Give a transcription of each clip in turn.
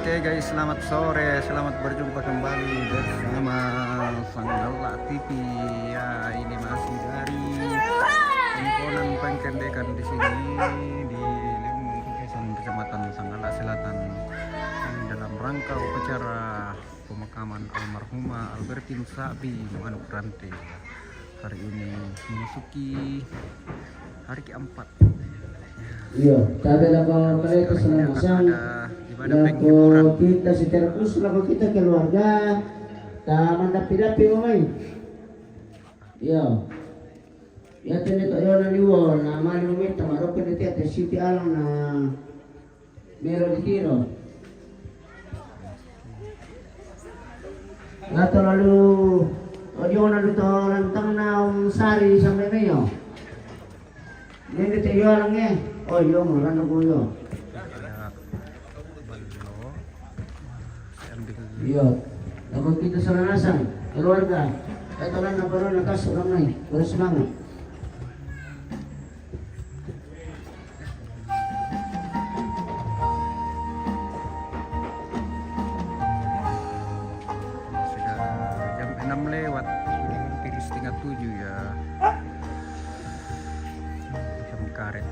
Oke guys, selamat sore, selamat berjumpa kembali bersama Sanggala TV. Ya, ini masih dari himpunan pengkendekan di sini di Lembung Kecamatan Sanggala Selatan dalam rangka upacara pemakaman almarhumah Albertin Sabi Manuk Ranti. Hari ini memasuki hari keempat. Iya, tadi lagu mereka selama sang lagu kita secara khusus lagu kita keluarga taman dapi-dapi umay. Iya. Ya tadi tak ada liwal nama ni minta marok ni tiada Siti Alam na mero di tiro. Atau lalu audio lalu to rantang na sari sampai mayo. Ini tayo lang eh. Oh, yung ano ko yun. Iya. Lalu kita seranasan keluarga. Ito lang na baru nakasurang na eh. Terus semangat. Sudah jam 6 lewat. Hampir setengah 7 ya. Jam karet.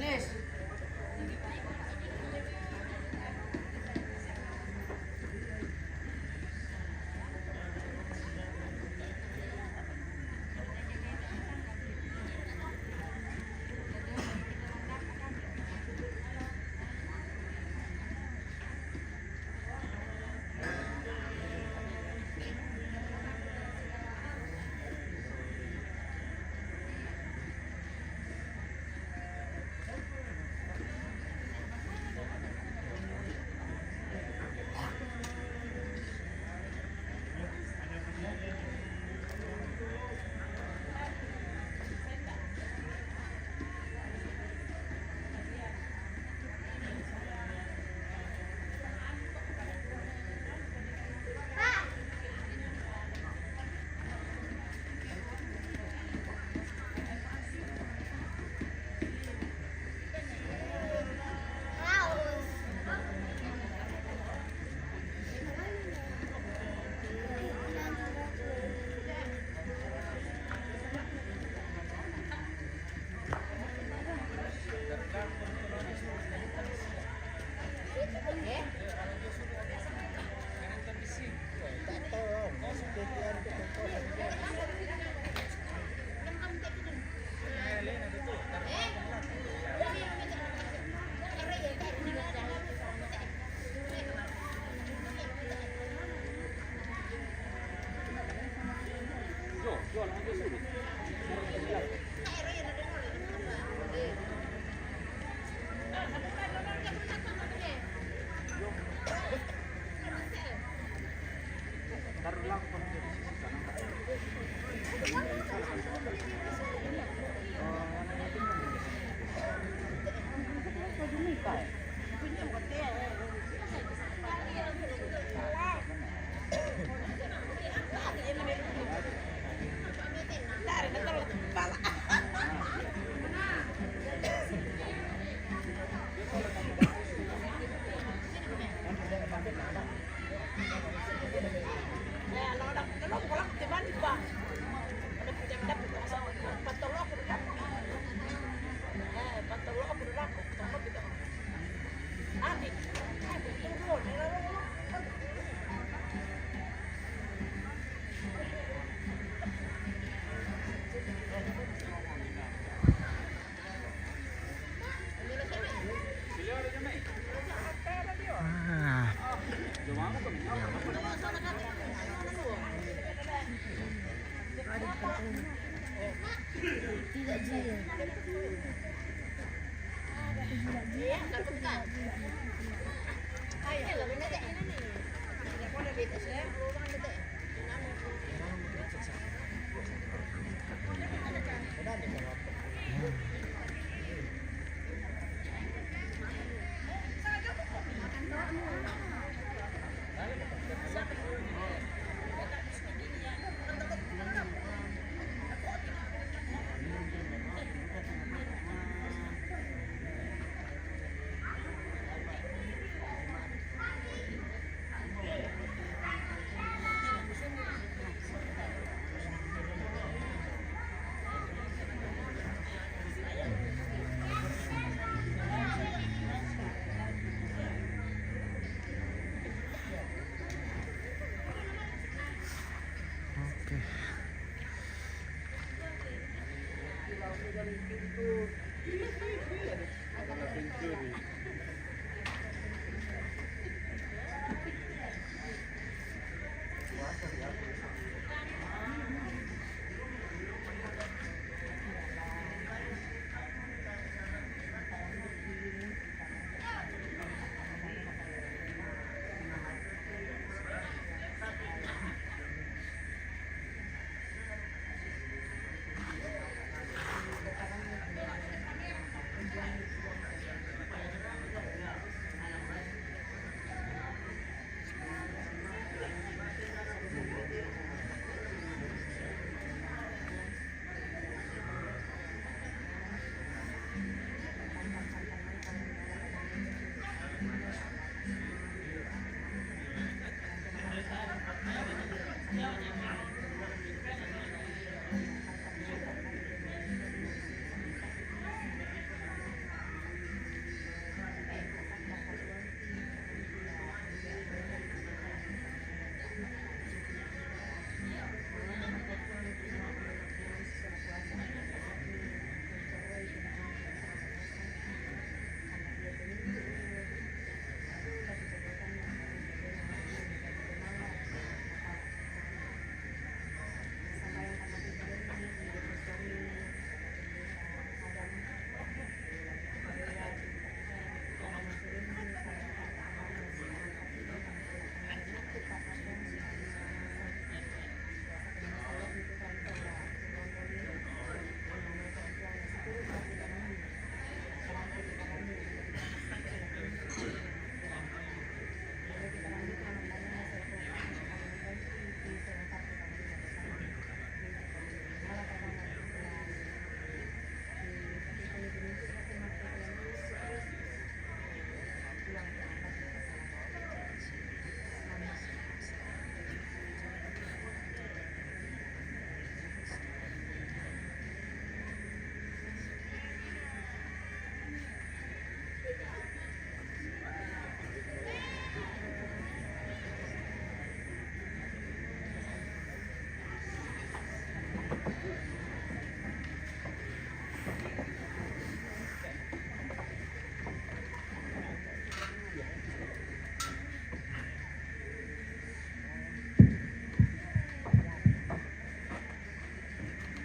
Dennis.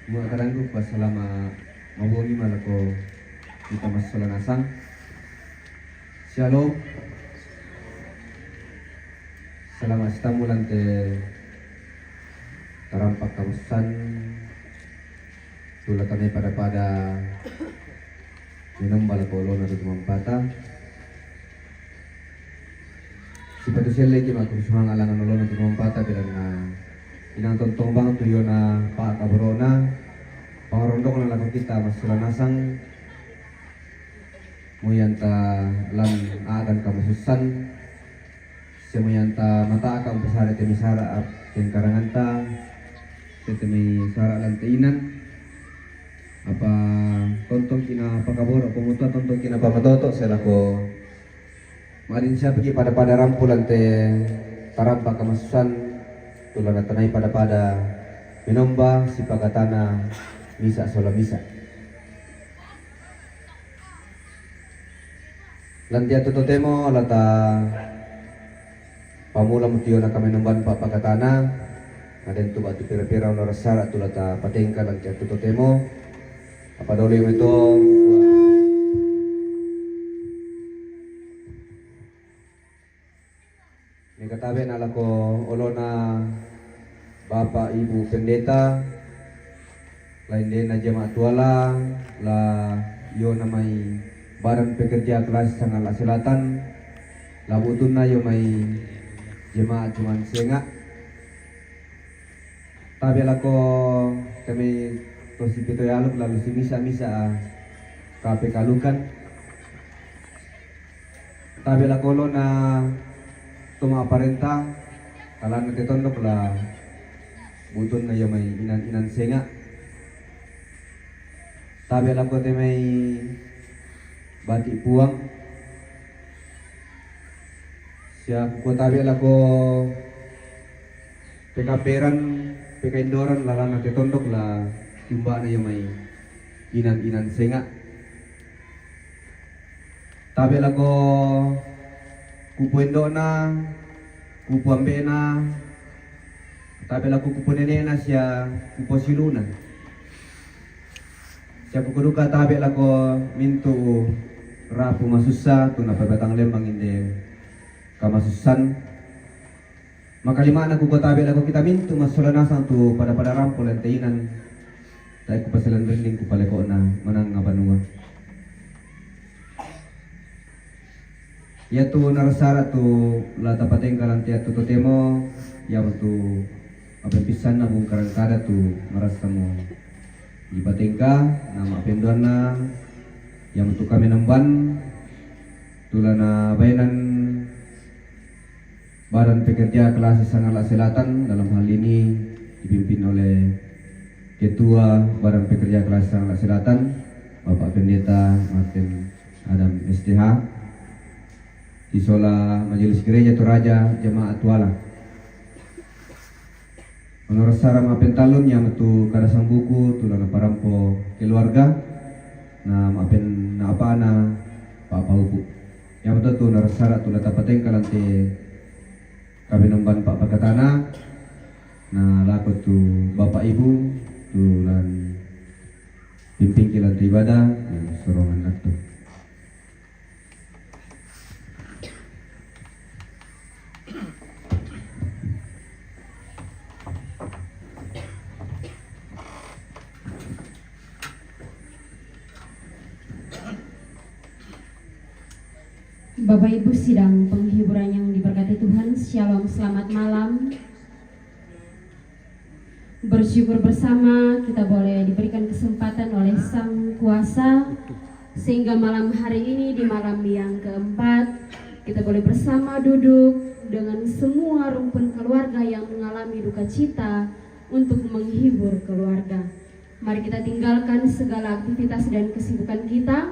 Mga karanggo pa selama mabuhi malako kita masalanasan. Shalom. Selama istamulan te tarampak kamusan tulatanay pada minum balakolo na tumampata. Si Patusele ki magkusuhang alangan ulo na tumampata bilang na inang tontong bang tuyo na paakabrona pangarondo ko na lang kita masalanasang muyanta lan agan kamasusan siya muyanta mata ka umpasara ti misara at yung karanganta ti may sara lan tainan apa tontong kina pakaboro pumuto tontong kina pamatoto sila ko marin siya pergi pada rampulan te tarampa kamasusan tulan na tanay pada minomba si pagatana misa sola misa lantia tututemo lata pamula mutiyo na kami nomban papagatana ngaden tu batu pira-pira na rasara tu lata patengka lantia tututemo apa dole mo ito may katabi na lako ulo na Bapak Ibu Pendeta lain din na jemaat tuala la yo na may barang pekerja kelas Sangala Selatan labutun na yo may jemaat cuman senga tabi lako kami tosi pito yaluk lalu si misa kape kalukan tabi lako lo na tuma aparenta kalan na titondok la butun na yo may inan senga tabi lako te may batik puang siya kutabi lako pekaperan pekaindoran lalang nanti tondok la jumba na yung may inan senga tabi lako kupuendo na kupuambe na tabi lako kupunene na siya kuposilunan siya kukuduka tabi lako mintu rapu masusa tu na pabatang lembang inde kamasusan makalima na kukotabi lako kita mintu masulanasan tu pada rampol enteinan tay ku pasilan rending ku paleko na manang nga banua ya tu narasara tu la tapateng kalantia tu totemo ya tu apa pisan na bung karangkada tu marasa mo ipatengka nama penduan na yang untuk kami nemban tulana bayanan Badan Pekerja Kelas Sangala Selatan dalam hal ini dipimpin oleh Ketua Badan Pekerja Kelas Sangala Selatan Bapak Pendeta Martin Adam STH Tisola Majelis Gereja Toraja Jemaat Tuala menurut sarama pentalun yang itu kadasang buku tulana parampo keluarga na mapen na apa na papaupu yang betul tu narasara tu lata pateng kalante kami nemban pak pakatana na lako tu bapak ibu tu lan pimpin kilan ibadah yang sorongan naktu Bapak Ibu sidang penghiburan yang diberkati Tuhan, Shalom, selamat malam. Bersyukur bersama kita boleh diberikan kesempatan oleh Sang Kuasa sehingga malam hari ini di malam yang keempat kita boleh bersama duduk dengan semua rumpun keluarga yang mengalami duka cita untuk menghibur keluarga. Mari kita tinggalkan segala aktivitas dan kesibukan kita,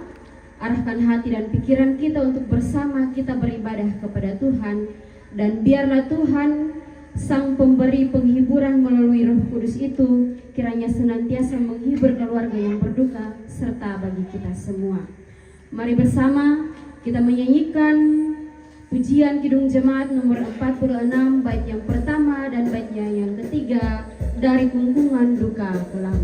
arahkan hati dan pikiran kita untuk bersama kita beribadah kepada Tuhan, dan biarlah Tuhan Sang Pemberi penghiburan melalui Roh Kudus itu kiranya senantiasa menghibur keluarga yang berduka serta bagi kita semua. Mari bersama kita menyanyikan pujian Kidung Jemaat nomor 46 bait yang pertama dan baitnya yang ketiga dari Kungkungan Duka Kelam.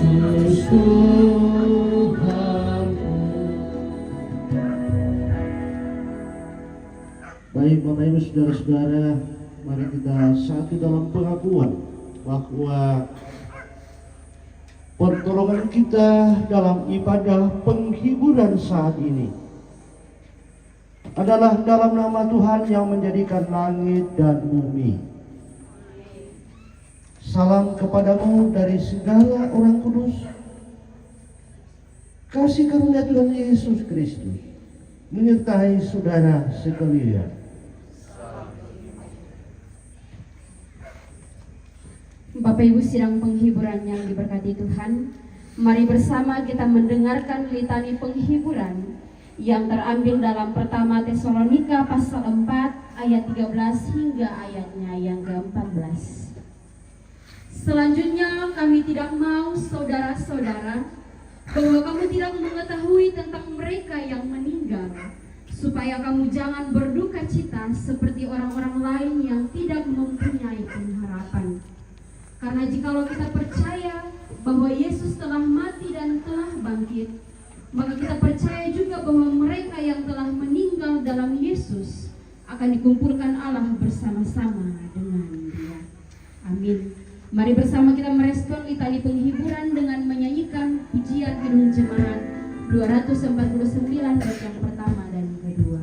Yesus Tuhanku. Baik Bapak Ibu Saudara-saudara, mari kita satu dalam pengakuan bahwa pertolongan kita dalam ibadah penghiburan saat ini adalah dalam nama Tuhan yang menjadikan langit dan bumi. Salam kepadamu dari segala orang kudus. Kasih karunia Tuhan Yesus Kristus menyertai saudara sekalian. Bapak Ibu sidang penghiburan yang diberkati Tuhan, mari bersama kita mendengarkan litani penghiburan yang terambil dalam pertama Tesalonika pasal 4 ayat 13 hingga ayatnya yang ke-14. Selanjutnya kami tidak mau saudara-saudara bahwa kamu tidak mengetahui tentang mereka yang meninggal, supaya kamu jangan berduka cita seperti orang-orang lain yang tidak mempunyai pengharapan. Karena jikalau kita percaya bahwa Yesus telah mati dan telah bangkit, maka kita percaya juga bahwa mereka yang telah meninggal dalam Yesus akan dikumpulkan Allah bersama-sama dengan Dia. Amin. Mari bersama kita merespon litani penghiburan dengan menyanyikan pujian Kidung Jemaat 249 bait yang pertama dan kedua.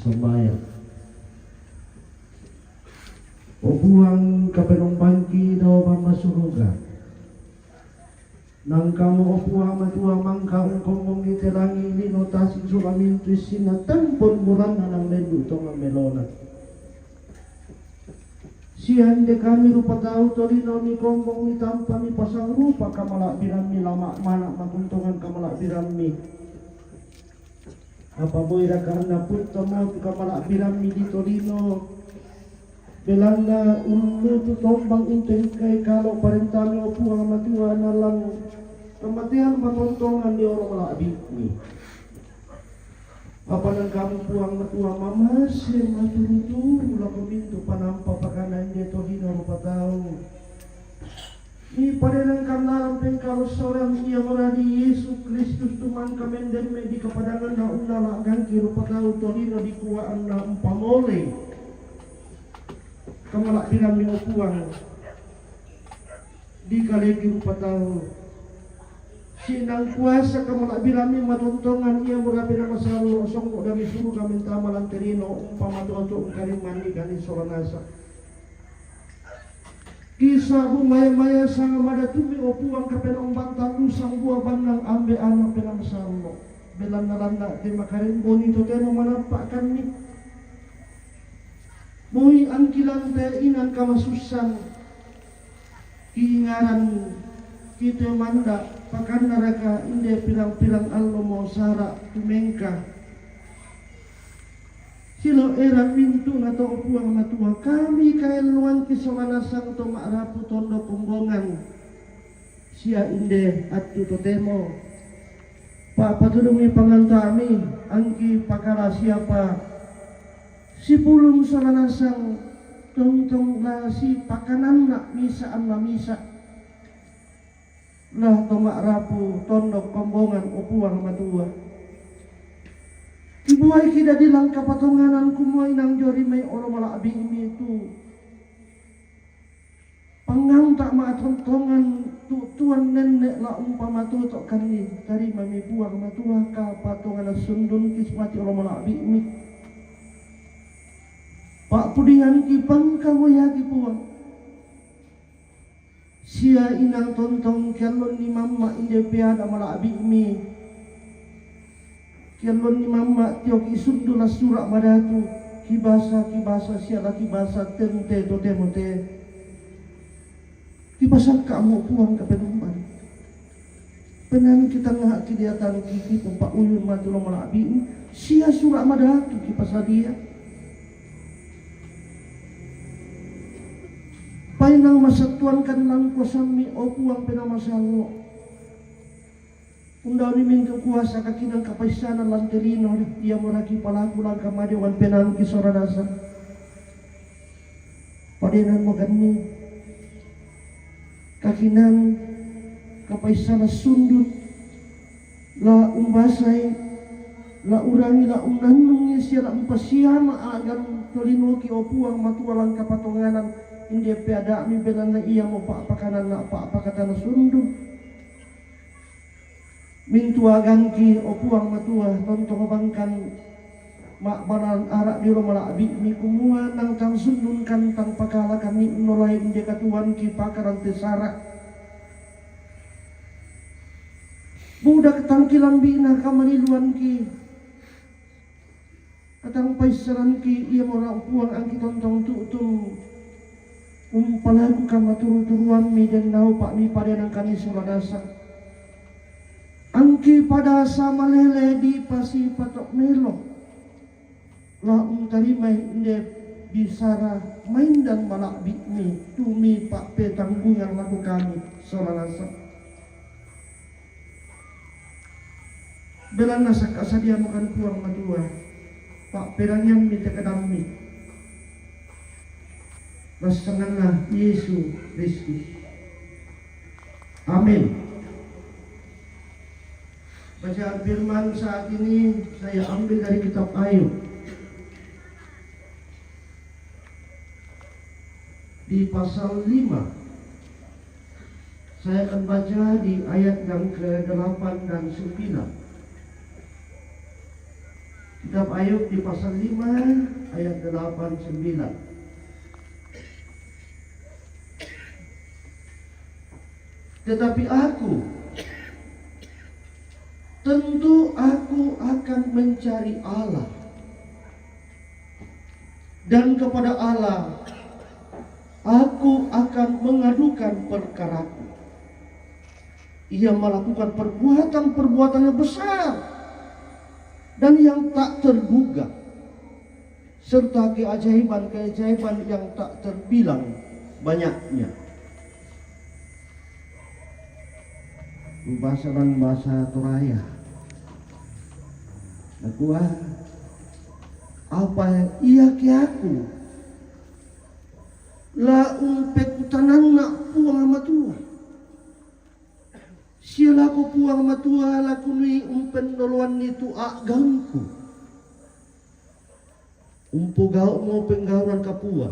Sembahyang Obuang kapenong bangki daw bamba suruga nang kamu opuang matua mangka ungkong ngitelangi ni notasi sulamin tuisina tempon murana ng lendu tong melona siyan de kami rupa tau torino ni kombong ni tampa ni pasang rupa kamala birami lama mana maguntungan kamala birami apa boira karena punta mo kamala birami di Torino belanda ulu tu tombang inten kay kalau parentami opu ang matua na lang kematian matontongan di orang malabik ni apa nang kamu puang matua mamas maturutu ula kuminto panampa pakanan di Torino rupa tau ni padenang kanalang pengkalo seorang ia meradi Yesus Kristus tuman kamenden me di kepadangan na unala gangki rupa tau Torino di kuaan na umpamole kamalak birami opuang di kalegi rupa tau sinang kuasa kamalak birami matontongan ia merapi na masaru osong dami suruh kami tamalan Torino umpamatu karim mani gani soranasa kisah maya-maya sang madatumi opuang kapenong bantang lusang buah bandang ambe anak penang sarmo belanda-landa di makarin boni toteno manapakkan ni Mohi angkilan te inan kamasusan kiingaran kita manda pakan naraka inde pilang-pilang allo mo sara tumengka silo era mintu na to upuang matua kami kailuan kisomanasang to maarapu tondo kumbongan sia inde atu totemo pa patulungi pangantami angki pakara siapa si pulung salanasang tong la si pakanan nak misa anna misa lah tomak rapu tondok kombongan opuang matua ibuai kita di langkah patonganan kumuai nang jori may oro mala abing itu pangang tak maatontongan tuan nenek la umpama tutok kani dari mami buang matua ka patongan sundun kismati oro mala abing pak pudian ki bangka waya ki puang sia inang tontong kialon ni mama inde piada mala abing kialon ni mama tiok isundula surak madatu kibasa siala kibasa tente tote kibasa kamu puang ke penumpan penan kita ngak kidiatan kiki pempak uyun matulo malabi sia surak madatu kibasa dia painang masatuan kan lang kosami o puang penamasawo undang ni min kuasa kakinang kapaisanan lanterino ia meraki palaku lang kamadewan penang kisoranasa padenan mo ganni kakinang kapaisanan sundut la umbasay la urangi la unanungi siya la umpasiyama agan tolino ki opuang matualang kapatonganan hindi piada mi benan na iya mo paapakanan na paapakatan na sundut mintuagan ki opuang matua tontong bangkan mak banan arak di rumah abi mi kumua nang tang sundun kan tang pakala kami nolai inde katuan ki pakaran tesara budak tangkilan bina kamariluan ki katang paisaran ki iya mora opuang ang ki tontong tutum umpalaku kamaturu-turuan mi dan nau pak mi padenang kami suradasa angki pada sama lele di pasi patok melo la tarimai inde bisara main dan malak bikmi tumi pak pe tanggungan laku kami solalasa belan nasa kasadia makan puang madua pak perangyan minta kedami rasanganlah Yesus Kristus amin. Bacaan firman saat ini saya ambil dari kitab Ayub di pasal 5. Saya akan baca di ayat yang ke-8 dan 9. Kitab Ayub di pasal 5 ayat 8 9. Tetapi tentu aku akan mencari Allah, dan kepada Allah aku akan mengadukan perkaraku. Ia melakukan perbuatan-perbuatan yang besar dan yang tak terduga, serta keajaiban-keajaiban yang tak terbilang banyaknya. Bahasa Toraya Nakua apa iya ki aku la umpekutanan nak puang matua sila ko puang matua la kunui umpen doluan itu agangku umpugau mo penggauran kapua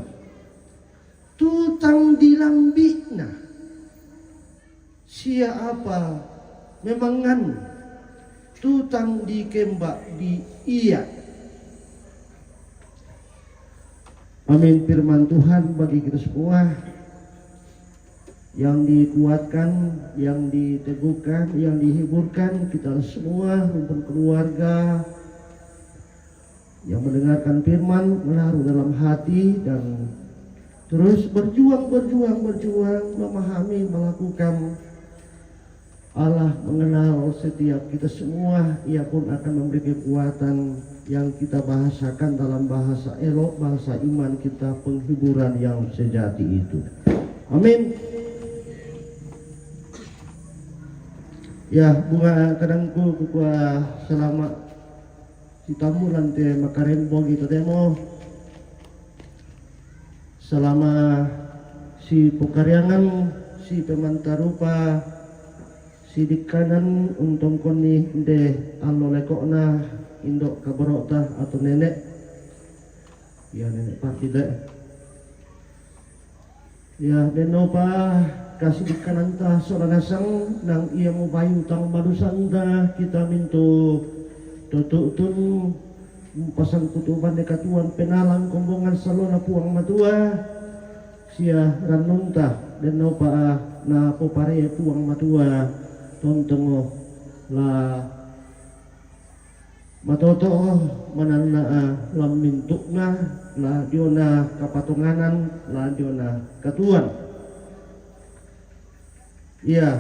tutang dilambikna sia apa memangan tutang dikembak di iya. Amin. Firman Tuhan bagi kita semua yang dikuatkan, yang diteguhkan, yang dihiburkan, kita semua rumpun keluarga yang mendengarkan firman menaruh dalam hati dan terus berjuang memahami, melakukan. Allah mengenal setiap kita semua, ia pun akan memberi kekuatan yang kita bahasakan dalam bahasa elok, bahasa iman kita, penghiburan yang sejati itu. Amin. Ya, bunga kadangku kukua selamat si tamu lante makarembo gitu demo selama si Pukaryangan si pemantarupa si dikanan untung koni de allo lekokna indok kabarota atau nenek ya nenek partida ya denopa kasih dikanan ta soranasang nang ia mau bayu tang madusanda kita mintu tututun pasang kutuban dekatuan penalang kombongan salona puang matua sia ranunta denopa na popare puang matua tontongo la matoto manana lam mintukna la diona kapatunganan la diona katuan ya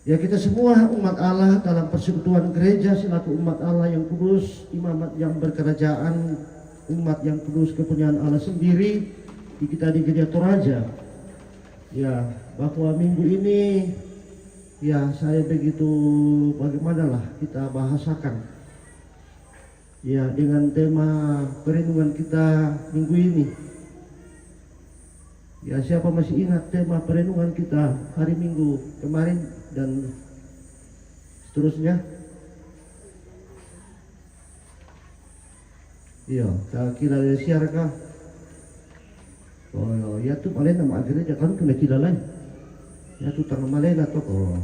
kita semua umat Allah dalam persekutuan gereja selaku umat Allah yang kudus, imamat yang berkerajaan, umat yang kudus kepunyaan Allah sendiri di kita di Gereja Toraja ya bahwa minggu ini ya saya begitu bagaimanalah kita bahasakan ya dengan tema perenungan kita minggu ini ya siapa masih ingat tema perenungan kita hari Minggu kemarin dan seterusnya iya kira siarkah oh ya tuh paling nama gereja kan kena kira lain ya tuh tangan malena tuh oh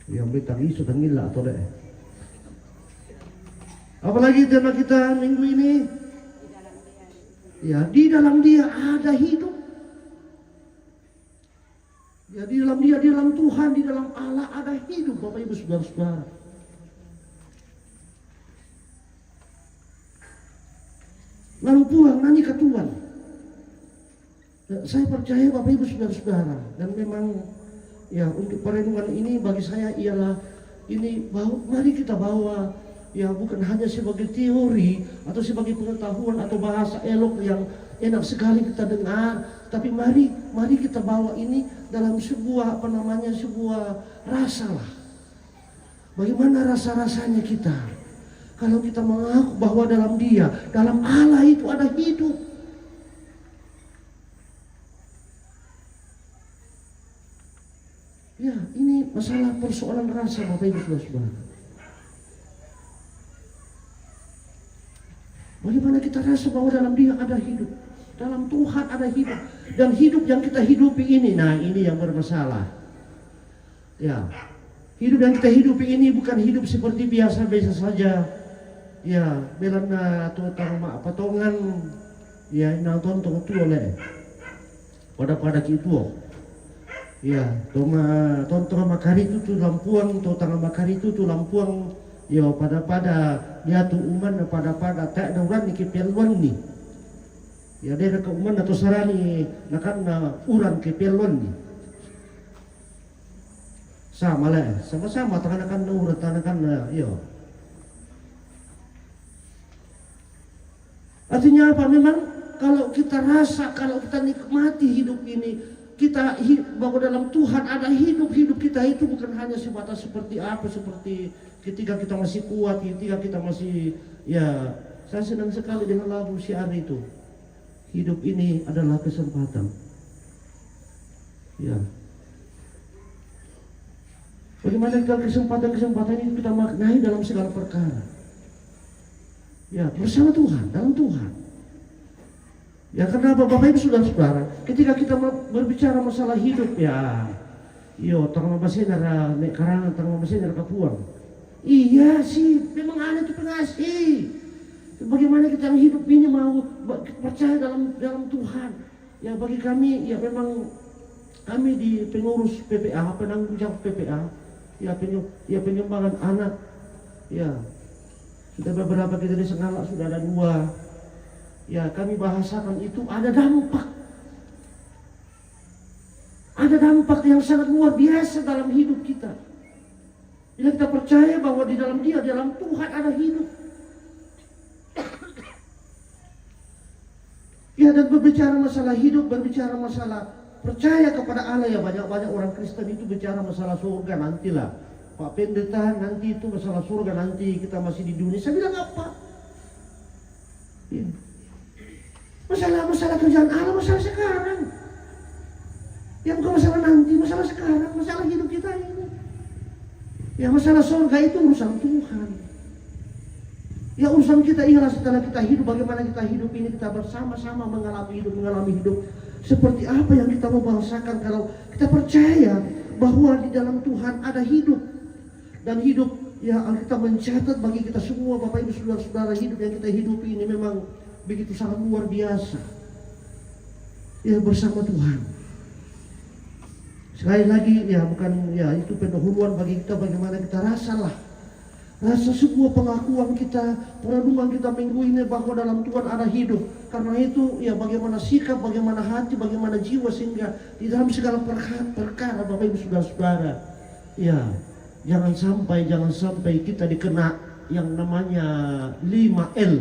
yang betang isu tangila atau deh apalagi tema kita minggu ini ya di dalam dia ada hidup ya di dalam dia di dalam Tuhan di dalam Allah ada hidup Bapak Ibu saudara-saudara lalu pulang nani ke Tuhan saya percaya Bapak Ibu saudara-saudara dan memang ya untuk perenungan ini bagi saya ialah ini mari kita bawa ya bukan hanya sebagai teori atau sebagai pengetahuan atau bahasa elok yang enak sekali kita dengar, tapi mari kita bawa ini dalam sebuah sebuah rasa lah. Bagaimana rasa-rasanya kita kalau kita mengaku bahwa dalam Dia, dalam Allah itu ada hidup. Ya, ini masalah persoalan rasa Bapak Ibu Saudara. Bagaimana kita rasa bahwa dalam Dia ada hidup, dalam Tuhan ada hidup, dan hidup yang kita hidupi ini, nah ini yang bermasalah. Ya, hidup yang kita hidupi ini bukan hidup seperti biasa-biasa saja. Ya, belana atau tangma patongan, ya nonton tong tu oleh pada gitu. Ya, tonton makari itu tu lampuang, tong makari itu tu lampuang. Yo pada dia tu uman pada tak ada orang ni kepelwan ni ya dia ke uman atau sarani nakan na uran kepelwan ni sama lah sama-sama tangan uran tangan yo artinya apa memang kalau kita rasa kalau kita nikmati hidup ini kita bahwa dalam Tuhan ada hidup kita itu bukan hanya sebatas seperti ketika kita masih kuat, ketika kita masih ya saya senang sekali dengan lagu syiar itu. Hidup ini adalah kesempatan. Ya. Bagaimana kesempatan ini kita maknai dalam segala perkara. Ya, bersama Tuhan, dalam Tuhan. Ya karena Bapak Ibu saudara-saudara, ketika kita berbicara masalah hidup ya, tangga masinara nek karangan tangga masinara kapuang. Iya sih, memang ada itu pengasih. Bagaimana kita hidup ini mau percaya dalam Tuhan. Ya bagi kami, ya memang kami di pengurus PPA, penanggung jawab PPA, ya penyembangan anak, ya sudah beberapa kita di Sengalak sudah ada 2. Ya kami bahasakan itu ada dampak. Ada dampak yang sangat luar biasa dalam hidup kita. Bila kita percaya bahwa di dalam Dia, di dalam Tuhan ada hidup. Ya dan berbicara masalah hidup, berbicara masalah percaya kepada Allah ya banyak orang Kristen itu bicara masalah surga nantilah. Pak Pendeta, nanti itu masalah surga, nanti kita masih di dunia. Saya bilang apa? Ya. Masalah kerjaan Allah, masalah sekarang. Yang bukan masalah nanti, masalah sekarang, masalah hidup kita ini. Ya, masalah surga itu urusan Tuhan. Ya, urusan kita ialah setelah kita hidup, bagaimana kita hidup ini, kita bersama-sama mengalami hidup. Seperti apa yang kita mau bahasakan kalau kita percaya bahwa di dalam Tuhan ada hidup. Dan hidup, ya Alkitab mencatat bagi kita semua, Bapak Ibu Saudara-saudara, hidup yang kita hidupi ini memang begitu sangat luar biasa. Ya, bersama Tuhan. Sekali lagi, ya bukan, ya itu pendahuluan bagi kita bagaimana kita rasa sebuah pengakuan kita, perenungan kita minggu ini bahwa dalam Tuhan ada hidup. Karena itu, ya bagaimana sikap, bagaimana hati, bagaimana jiwa, sehingga di dalam segala perkara Bapak Ibu Saudara-saudara, ya jangan sampai kita dikena yang namanya 5L.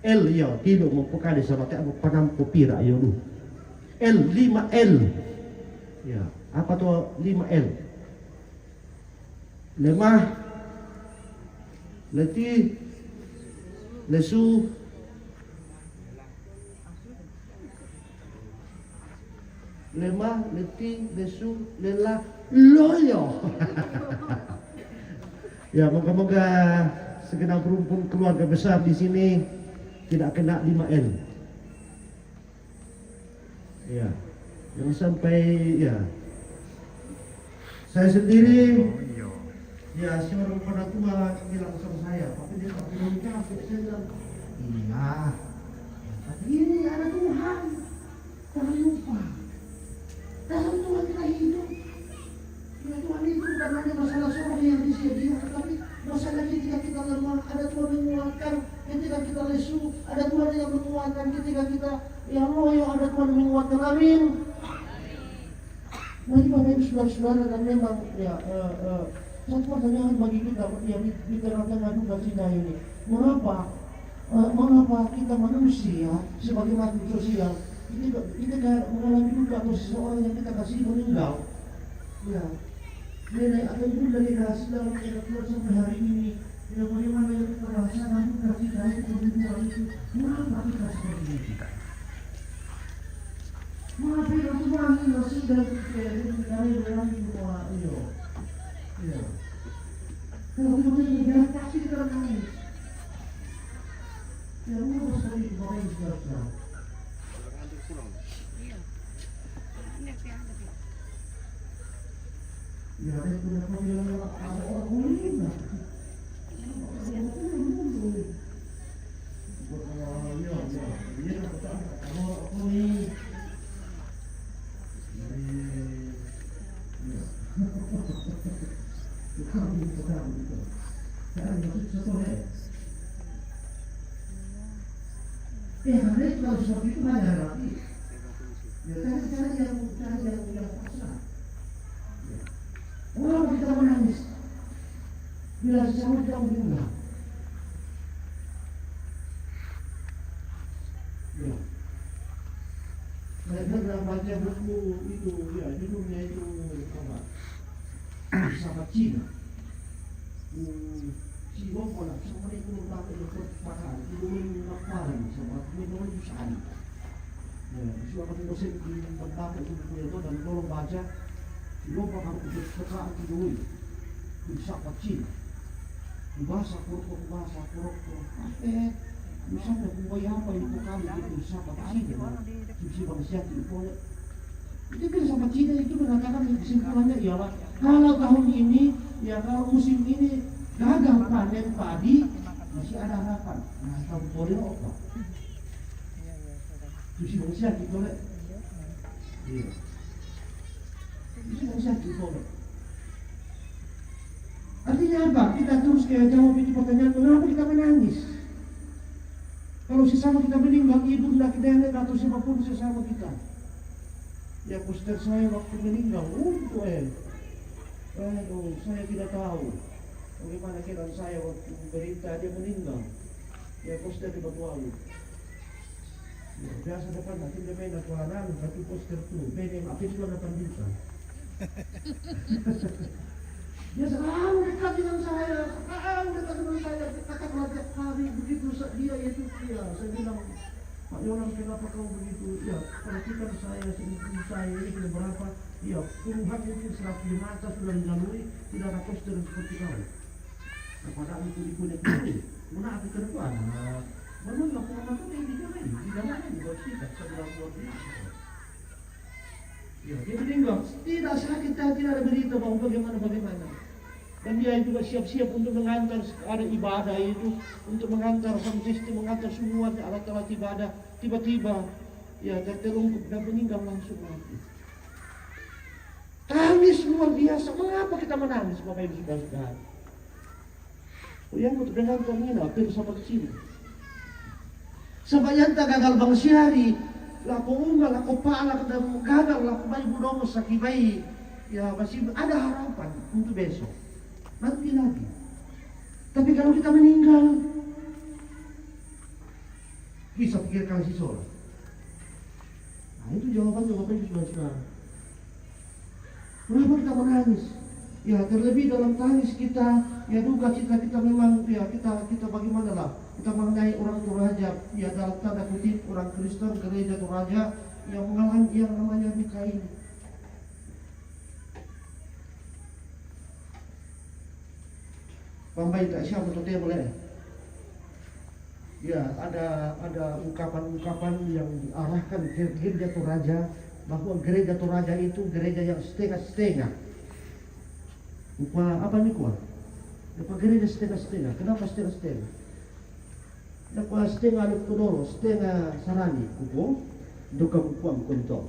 L ya, tidak mempekade sama tak panampo pira ya lu. L, 5L. Ya, apa tuh 5L? Lemah, letih, lesu, lemah, letih, lesu, lelah, loyo. Ya, moga-moga segenap rumpun keluarga besar di sini tidak kena 5L. Ya, jangan sampai, ya. Saya sendiri, ya si orang pada tua bilang sama saya, tapi dia tak bilang capek. Saya bilang, iya, tapi ini ada Tuhan, jangan lupa. Dalam Tuhan kita hidup. Ya, Tuhan itu bukan hanya masalah surga yang disediakan, tapi masalah ketika kita lemah, ada Tuhan menguatkan. Ketika kita lesu, ada Tuhan yang menguatkan. Ketika kita ya loyo, ada Tuhan menguatkan. Amin. Mari Bapak Ibu Saudara-saudara, dan memang ya satu pertanyaan bagi kita yang di tengah-tengah duka cita ini, mengapa kita manusia sebagai makhluk sosial kita mengalami duka atau seseorang yang kita kasih meninggal, ya nenek atau ibu dari kasih dalam kehidupan sampai hari ini, ya bagaimana yang kita rasakan duka cita itu mengapa kita seperti ini? Mengapa kita semua ini masih dalam dari semua iyo. Ya. Kalau kita jangan pasti kita nangis. Ya, mengapa sekali Bapak Ibu Saudara? Ya, ada yang punya panggilan ada orang mulia. Karena itu kalau seperti itu hanya hati. Ya, cari yang pasrah. Orang kita menangis bila sesama kita meninggal. Ya. Saya pernah baca buku itu, ya judulnya itu apa? Sama Cina. Si Bokola sama dia pun pakai dokter pakar, itu mengapa sama minum sehari. Ya, siapa yang dosen di tempat itu buku itu dan tolong baca. Si Bokola harus sekarang itu bisa kecil. Di bahasa kuruk, misalnya buaya apa itu kali itu bisa kecil. Si bangsa itu itu kan sama Cina itu mengatakan kesimpulannya ialah kalau tahun ini, ya kalau musim ini gagal panen padi, masih ada harapan. Nah, tahun boleh apa? Itu bangsa itu boleh. Iya. Itu bangsa itu boleh. Artinya apa? Kita terus jawab ini pertanyaan, mengapa kita menangis? Kalau sesama kita meninggal, ibunda kita nenek atau siapapun sesama kita. Ya poster saya waktu meninggal, saya tidak tahu bagaimana keadaan saya waktu berita dia meninggal. Ya poster di batu alu. Ya, biasa depan nanti dia main akuaran, satu poster tu, main apa itu 8 juta. Dia selalu dekat dengan saya, selalu dekat dengan saya. Katakanlah tiap hari begitu dia itu dia. Saya bilang, Pak Yonan, kenapa kau begitu? Ya, perhatikan saya, sedikit saya ini sudah berapa? Ya, puluhan mungkin 100 mata sudah dilalui, tidak ada poster seperti kau. Nah, padahal itu punya dulu. Mana aku ke depan? Mana nggak pernah itu di dalam ini buat kita sebelah buat dia. Ya, dia meninggal. Tidak sakit, tidak ada berita mau bagaimana. Dan dia juga siap-siap untuk mengantar ada ibadah itu, untuk mengantar sound system, mengantar semua alat-alat ibadah. Tiba-tiba, ya tertelungkup dan meninggal langsung mati. Tangis luar biasa. Mengapa kita menangis, Bapak Ibu Saudara? Oh, yang untuk dengan terminal, bersama ke sini. Sebab tak gagal bang syari, laku unggah, laku pala, gagal, laku bayi budomo, sakit bayi. Ya masih ada harapan untuk besok. Nanti lagi. Tapi kalau kita meninggal, bisa pikirkan si sholat. Nah itu jawaban Bapak Ibu Saudara. Kenapa kita menangis? Ya terlebih dalam tangis kita, ya duka cita kita memang, ya kita bagaimana lah. Kita mengenai orang Toraja, ya dalam tanda kutip orang Kristen gereja Toraja yang mengalami yang namanya nikah ini. Pambai tak siapa tu boleh. Ya ada ungkapan-ungkapan yang diarahkan ke gereja Toraja bahwa gereja Toraja itu gereja yang setengah-setengah. Apa ni kuah? Apa gereja setengah-setengah? Kenapa setengah-setengah? Kenapa setengah ada tudoro, setengah sarani kupo, duka kuam kunto.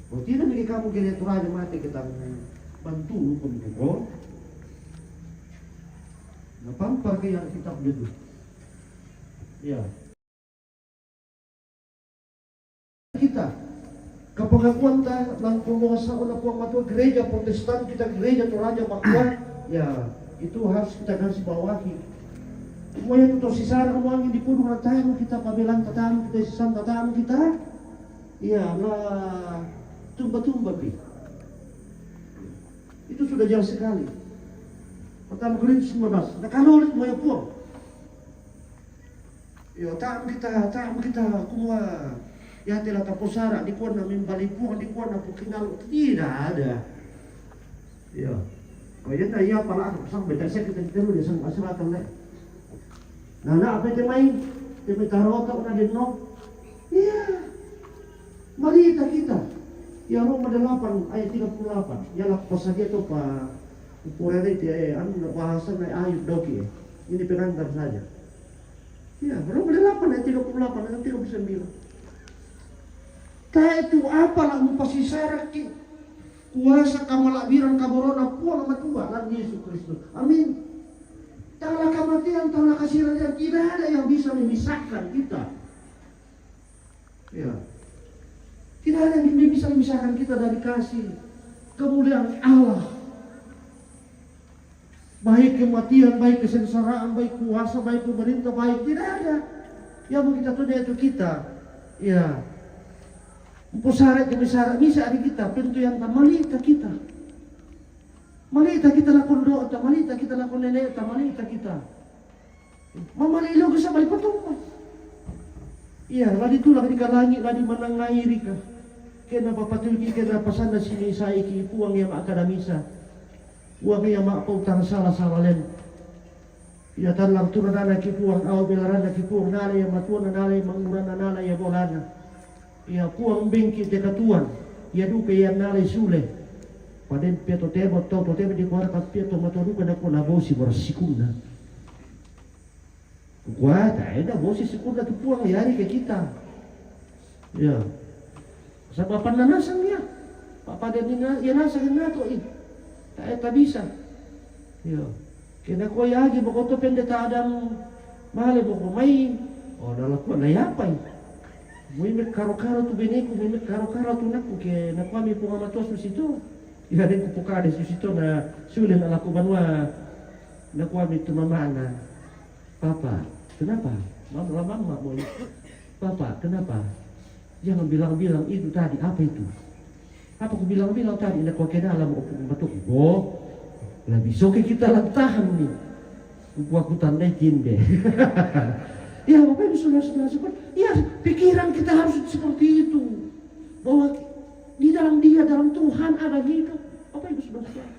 Oh tidak lagi kamu gereja Toraja mati kita bantu kupo. Napampar kaya ang kitab dito. Ya. Kita kapagakuan ta ng pumuasa na po ang matua gereja Protestan kita gereja Toraja Bakwan. Ya, itu harus kita garis bawahi. Semuanya itu sisara uang yang dipudung na tayo kita pabilang tatam kita sisam tatam kita. Ya, lah tumba-tumba pi. Itu sudah jauh sekali. Pertama Korintus 15. Nakalulit mo yung puwang. Yo, taam kita kumwa. Ya tila tapusara di kuan namin balipuan di kuan na pukinalo. Tidak ada. Yo. Kaya na iya pala ako sang beda sa kita dito di sang asuratan na. Nana apa itu main? Itu tarota na dinno. Iya. Marita kita. Ya Roma 8 ayat 38. Ya lah pasagya to pa Purere itu bahasa naik ayub doki. Ini pengantar saja. Ya, Roma 8 ayat 38 ayat 39. Kaya itu apalah mupasisarak ki kuasa kamalabiran kaborona puang matua lan Yesus Kristus. Amin. Tanglah kematian, tanglah kasihan yang tidak ada yang bisa memisahkan kita. Ya. Tidak ada yang bisa memisahkan kita dari kasih kemuliaan Allah. Baik kematian, baik kesengsaraan, baik kuasa, baik pemerintah, baik tidak ada. Yang mau kita tunda itu kita. Ya. Pusara bisa ada kita, pintu yang tamalita kita. Malita kita lakon doa, tamalita kita lakon nenek, tamalita kita. Mamalilo sa balik patumpa. Iya, ladi tulak di kalangi, ladi manangairi ka. Kaya napapatuloy ka na pasanda sinisay ki puang yang akademisa. Uang yang makpautang salah len. Ya tanlang tunanana kipuang aw bilarana kipuang nala yang matuan nala yang mangurana nala yang bolana. Ya puang bengki dekatuan. Ya duke yang nala sule. Paden pieto tebo toto tebo di kuara kat pieto matoduka na ko na bosi barasikuna. Kuata eda bosi sikuna tu puang yari ke kita. Ya. Sebab pananasan dia. Papaden ninga ya nasa nato tak bisa. Ya. Kena ko yagi bokoto pendeta adam male boko mai. Oh dalam ko na yapay. Muimet karo-karo tu beneku, muimet karo-karo tu naku ke na kami po ngamatos situ. Ya den ko pukade situ na sulen ala ko banwa na kami tu mamana. Papa, kenapa? Mama mau. Papa, kenapa? Jangan bilang-bilang itu tadi apa itu? Apa aku bilang-bilang tadi nak kau kena alam batuk bo Lebih soke kita lantahan nih. Aku tandaikin deh. Ya Bapak Ibu saudara-saudara, ya pikiran kita harus seperti itu. Bahwa di dalam Dia, dalam Tuhan ada hidup. Bapak Ibu saudara-saudara.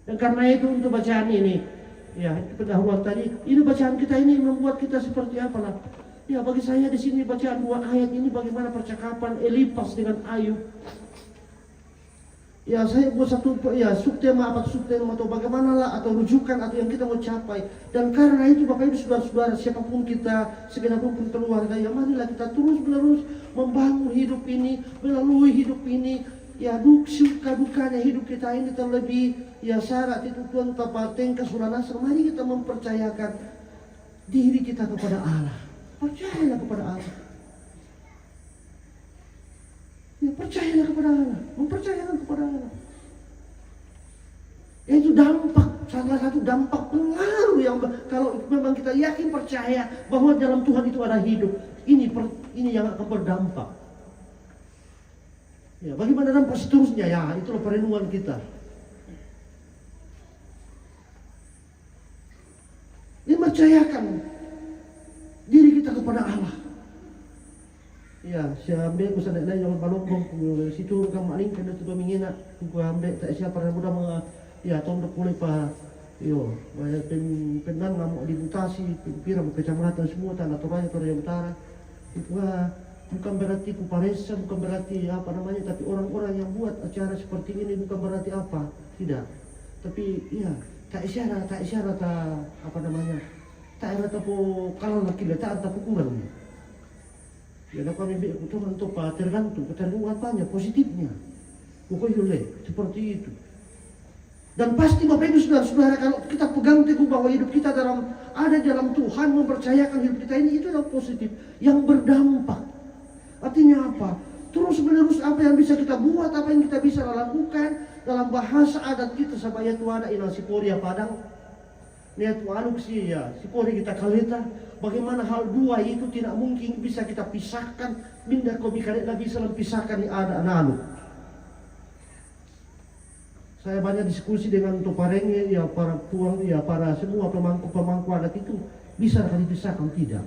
Dan karena itu untuk bacaan ini, ya itu pendahuluan tadi, ini bacaan kita ini membuat kita seperti apa lah? Ya bagi saya di sini bacaan 2 ayat ini bagaimana percakapan Elipas dengan Ayub. Ya saya buat satu ya subtema atau bagaimana lah atau rujukan atau yang kita mau capai. Dan karena itu Bapak Ibu saudara-saudara, siapapun kita, segenap pun keluarga, ya marilah kita terus-menerus membangun hidup ini, melalui hidup ini. Ya suka dukanya hidup kita ini terlebih ya syarat itu Tuhan tapateng kesulanasar. Mari kita mempercayakan diri kita kepada Allah. Percayalah kepada Allah. Ya, percayalah kepada Allah, mempercayakan kepada Allah. Itu dampak, salah satu dampak pengaruh yang kalau memang kita yakin percaya bahwa dalam Tuhan itu ada hidup, ini yang akan berdampak. Ya, bagaimana dampak seterusnya? Ya, itulah perenungan kita. Ini percayakan diri kita kepada Allah. Ya, saya ambil kusa nak yang balong situ kamu aling kena tu mingina ku ambil tak siapa pada muda ya tondok mulai pa yo banyak penang ngamu dimutasi piram kecamatan semua tanah Toraja Toraja Utara itu bukan berarti ku paresa, bukan berarti apa namanya, tapi orang-orang yang buat acara seperti ini bukan berarti apa, tidak, tapi ya tak isyarat apa namanya, tak ada tapo kalau laki letak tak kurang. Ya kami Tuhan untuk tergantung apanya positifnya. Pokoknya seperti itu. Dan pasti Bapak Ibu saudara-saudara, kalau kita pegang teguh bahwa hidup kita ada dalam Tuhan, mempercayakan hidup kita ini, itu adalah positif yang berdampak. Artinya apa? Terus menerus apa yang bisa kita buat, apa yang kita bisa lakukan dalam bahasa adat kita supaya itu ada ilang siporia padang. Lihat waluk sih ya, sipori kita kalita. Bagaimana hal dua itu tidak mungkin bisa kita pisahkan. Minda kau bikaret bisa pisahkan di ada anak. Saya banyak diskusi dengan toparengnya, ya para tuang, ya para semua pemangku adat itu bisa kali pisahkan, tidak.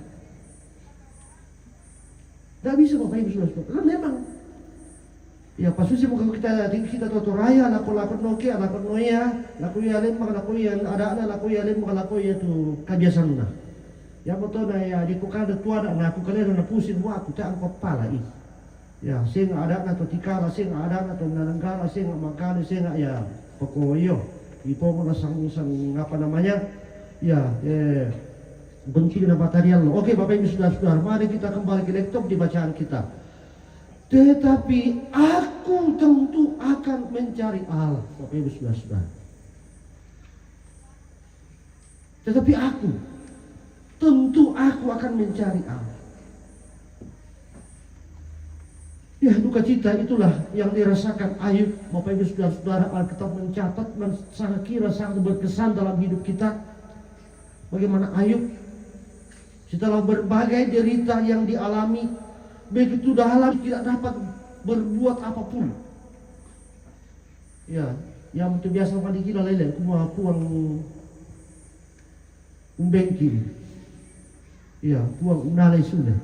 Tidak bisa Bapak Ibu saudara. Memang ya pasusi muka kita toto raya lakon nokia lakon noya lakuya lem lakuya ada lakuya lem lakuya tu kebiasaan na. Ya betul na ya di kukada tua na aku kalian na pusin wa aku tak angkot pala i. Ya sing ada na to tikala sing ada na to nananggala sing magkano sing ya pokoyo ipo mo na sang apa namanya ya benci na material. Oke Bapak Ibu saudara, mari kita kembali ke laptop di bacaan kita. Tetapi aku tentu akan mencari Allah. Bapak Ibu saudara. Tetapi aku tentu aku akan mencari Allah. Ya, duka cita itulah yang dirasakan Ayub. Bapak Ibu saudara-saudara, Alkitab mencatat dan sangat sangat berkesan dalam hidup kita. Bagaimana Ayub setelah berbagai derita yang dialami, begitu dalam tidak dapat berbuat apapun. Ya, yang itu biasa kali kira lele, kumua puang umbengki. Ya, puang unalai sudah.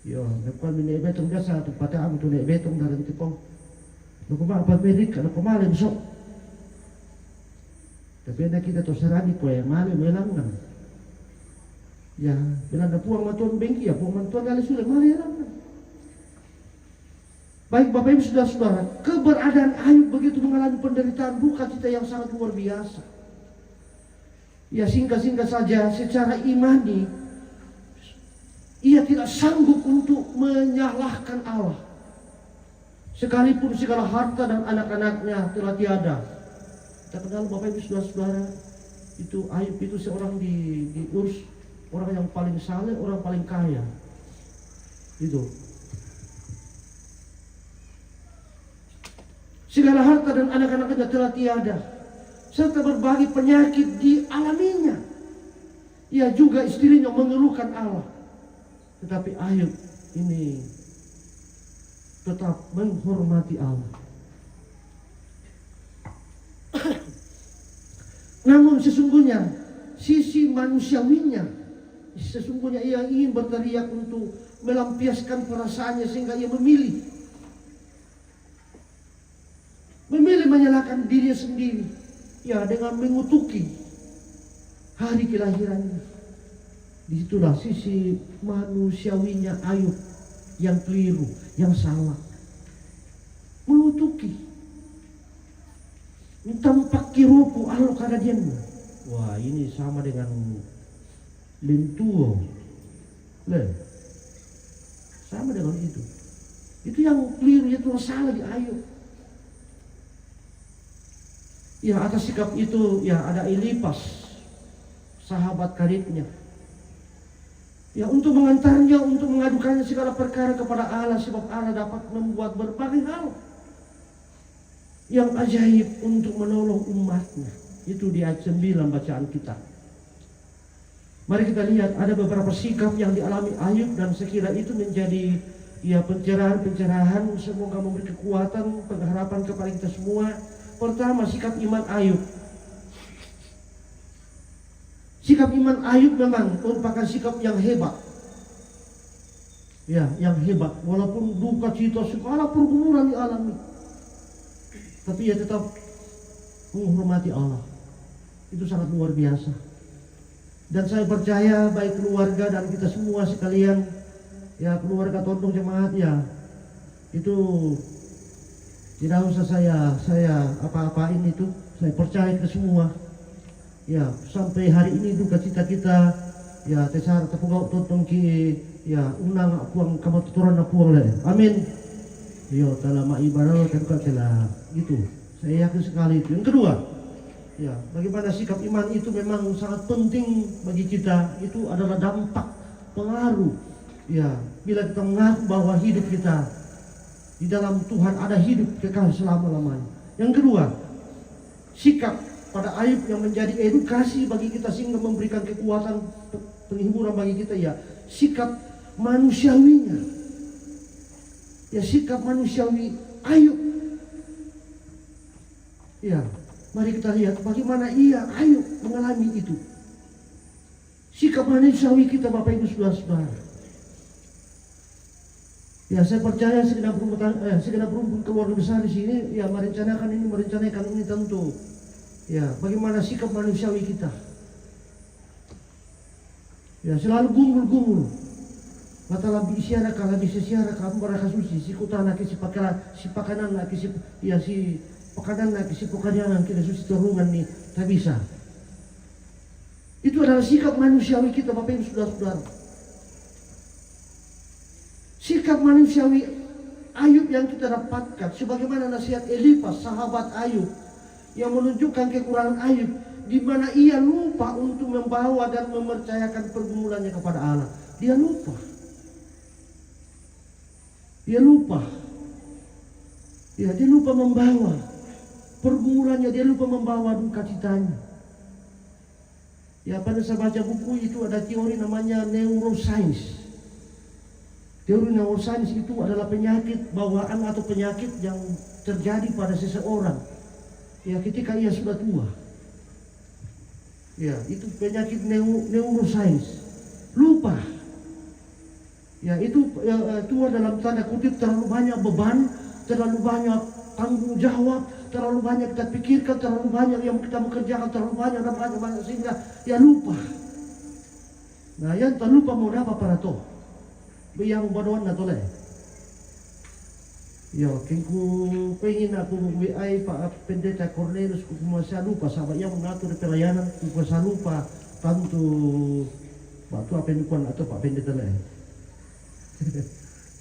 Ya, lepas ini betong biasa tu pada aku tu naik betong dari tipong. Nak apa medik, nak malam sok. Tapi nak kita tu serani kau yang malam melangan. Ya, bila ada puang matuan bengki ya, puang matuan kali sudah malam. Baik Bapak Ibu saudara-saudara, keberadaan Ayub begitu mengalami penderitaan duka cita yang sangat luar biasa. Ya singkat-singkat saja, secara imani ia tidak sanggup untuk menyalahkan Allah. Sekalipun segala harta dan anak-anaknya telah tiada. Kita kenal Bapak Ibu saudara-saudara, itu Ayub itu seorang diurus, orang yang paling saleh, orang paling kaya. Itu. Segala harta dan anak-anaknya telah tiada, serta berbagai penyakit dialaminya. Ia juga istrinya mengeluhkan Allah. Tetapi Ayub ini tetap menghormati Allah. Namun sesungguhnya sisi manusiawinya, sesungguhnya ia ingin berteriak untuk melampiaskan perasaannya sehingga ia memilih menyalahkan dirinya sendiri, ya, dengan mengutuki hari kelahirannya. Disitulah sisi manusiawinya Ayub yang keliru, yang salah. Mengutuki, tampak kirupu alo kada dian. Wah, ini sama dengan lentuo, sama dengan itu. Itu yang keliru, itu yang salah di Ayub. Ya, atas sikap itu ya ada Elipas, sahabat karibnya. Ya, untuk mengantarnya, untuk mengadukannya segala perkara kepada Allah, sebab Allah dapat membuat berbagai hal yang ajaib untuk menolong umatnya. Itu di ayat 9 bacaan kita. Mari kita lihat ada beberapa sikap yang dialami Ayub, dan sekira itu menjadi ya pencerahan, semoga memberi kekuatan, pengharapan kepada kita semua. Pertama, sikap iman Ayub. Sikap iman Ayub memang merupakan sikap yang hebat. Ya, yang hebat. Walaupun duka cita segala pergumulan dialami, tapi ia tetap menghormati Allah. Itu sangat luar biasa. Dan saya percaya baik keluarga dan kita semua sekalian, ya, keluarga Tondong Jemaat, ya, itu tidak usah saya apa-apain itu. Saya percaya ke semua. Ya, sampai hari ini duka cita kita, ya, tesar tepugau Tondong ki, ya, unang puang kamatuturan na puang le. Amin. Yo, talama ibadah kan telah gitu. Saya yakin sekali itu. Yang kedua, ya, bagaimana sikap iman itu memang sangat penting bagi kita. Itu adalah dampak, pengaruh. Ya, bila kita mengaku bahwa hidup kita di dalam Tuhan ada hidup kekal selama-lamanya. Yang kedua, sikap pada Ayub yang menjadi edukasi bagi kita sehingga memberikan kekuatan, penghiburan bagi kita, ya, sikap manusiawinya. Ya, sikap manusiawi Ayub. Ya, mari kita lihat bagaimana Ayub mengalami itu. Sikap manusiawi kita, Bapak Ibu Saudara-saudara. Ya, saya percaya segenap rumpun keluarga besar di sini, ya, merencanakan ini tentu. Ya, bagaimana sikap manusiawi kita. Ya, selalu gumul. Mata labi isiara kala bisa siara kamu baraka suci si kutana ke si pakanan na ke si ya si pakanan na ke si pokadianan kita suci turungan nih tak bisa. Itu adalah sikap manusiawi kita, Bapak Ibu Saudara-saudara. Sikap manusiawi Ayub yang kita dapatkan sebagaimana nasihat Elipas, sahabat Ayub, yang menunjukkan kekurangan Ayub, di mana ia lupa untuk membawa dan mempercayakan pergumulannya kepada Allah. Dia lupa. Ya, dia lupa membawa pergumulannya, dia lupa membawa duka citanya. Ya, pada saya baca buku itu ada teori namanya neuroscience. Teori neuroscience itu adalah penyakit bawaan atau penyakit yang terjadi pada seseorang, ya, ketika ia sudah tua. Ya, itu penyakit neuroscience. Lupa. Ya, itu tua dalam tanda kutip terlalu banyak beban, terlalu banyak tanggung jawab, terlalu banyak kita pikirkan, terlalu banyak yang kita bekerjakan, terlalu banyak sehingga ya lupa. Nah, yang terlupa mau apa para toh? Yang bodohan na tole. Yo, kengku pengen aku WA Pak Pendeta Cornelius ku masa lupa sahabat yang mengatur pelayanan ku masa lupa tantu waktu apa yang kuan atau Pak Pendeta le.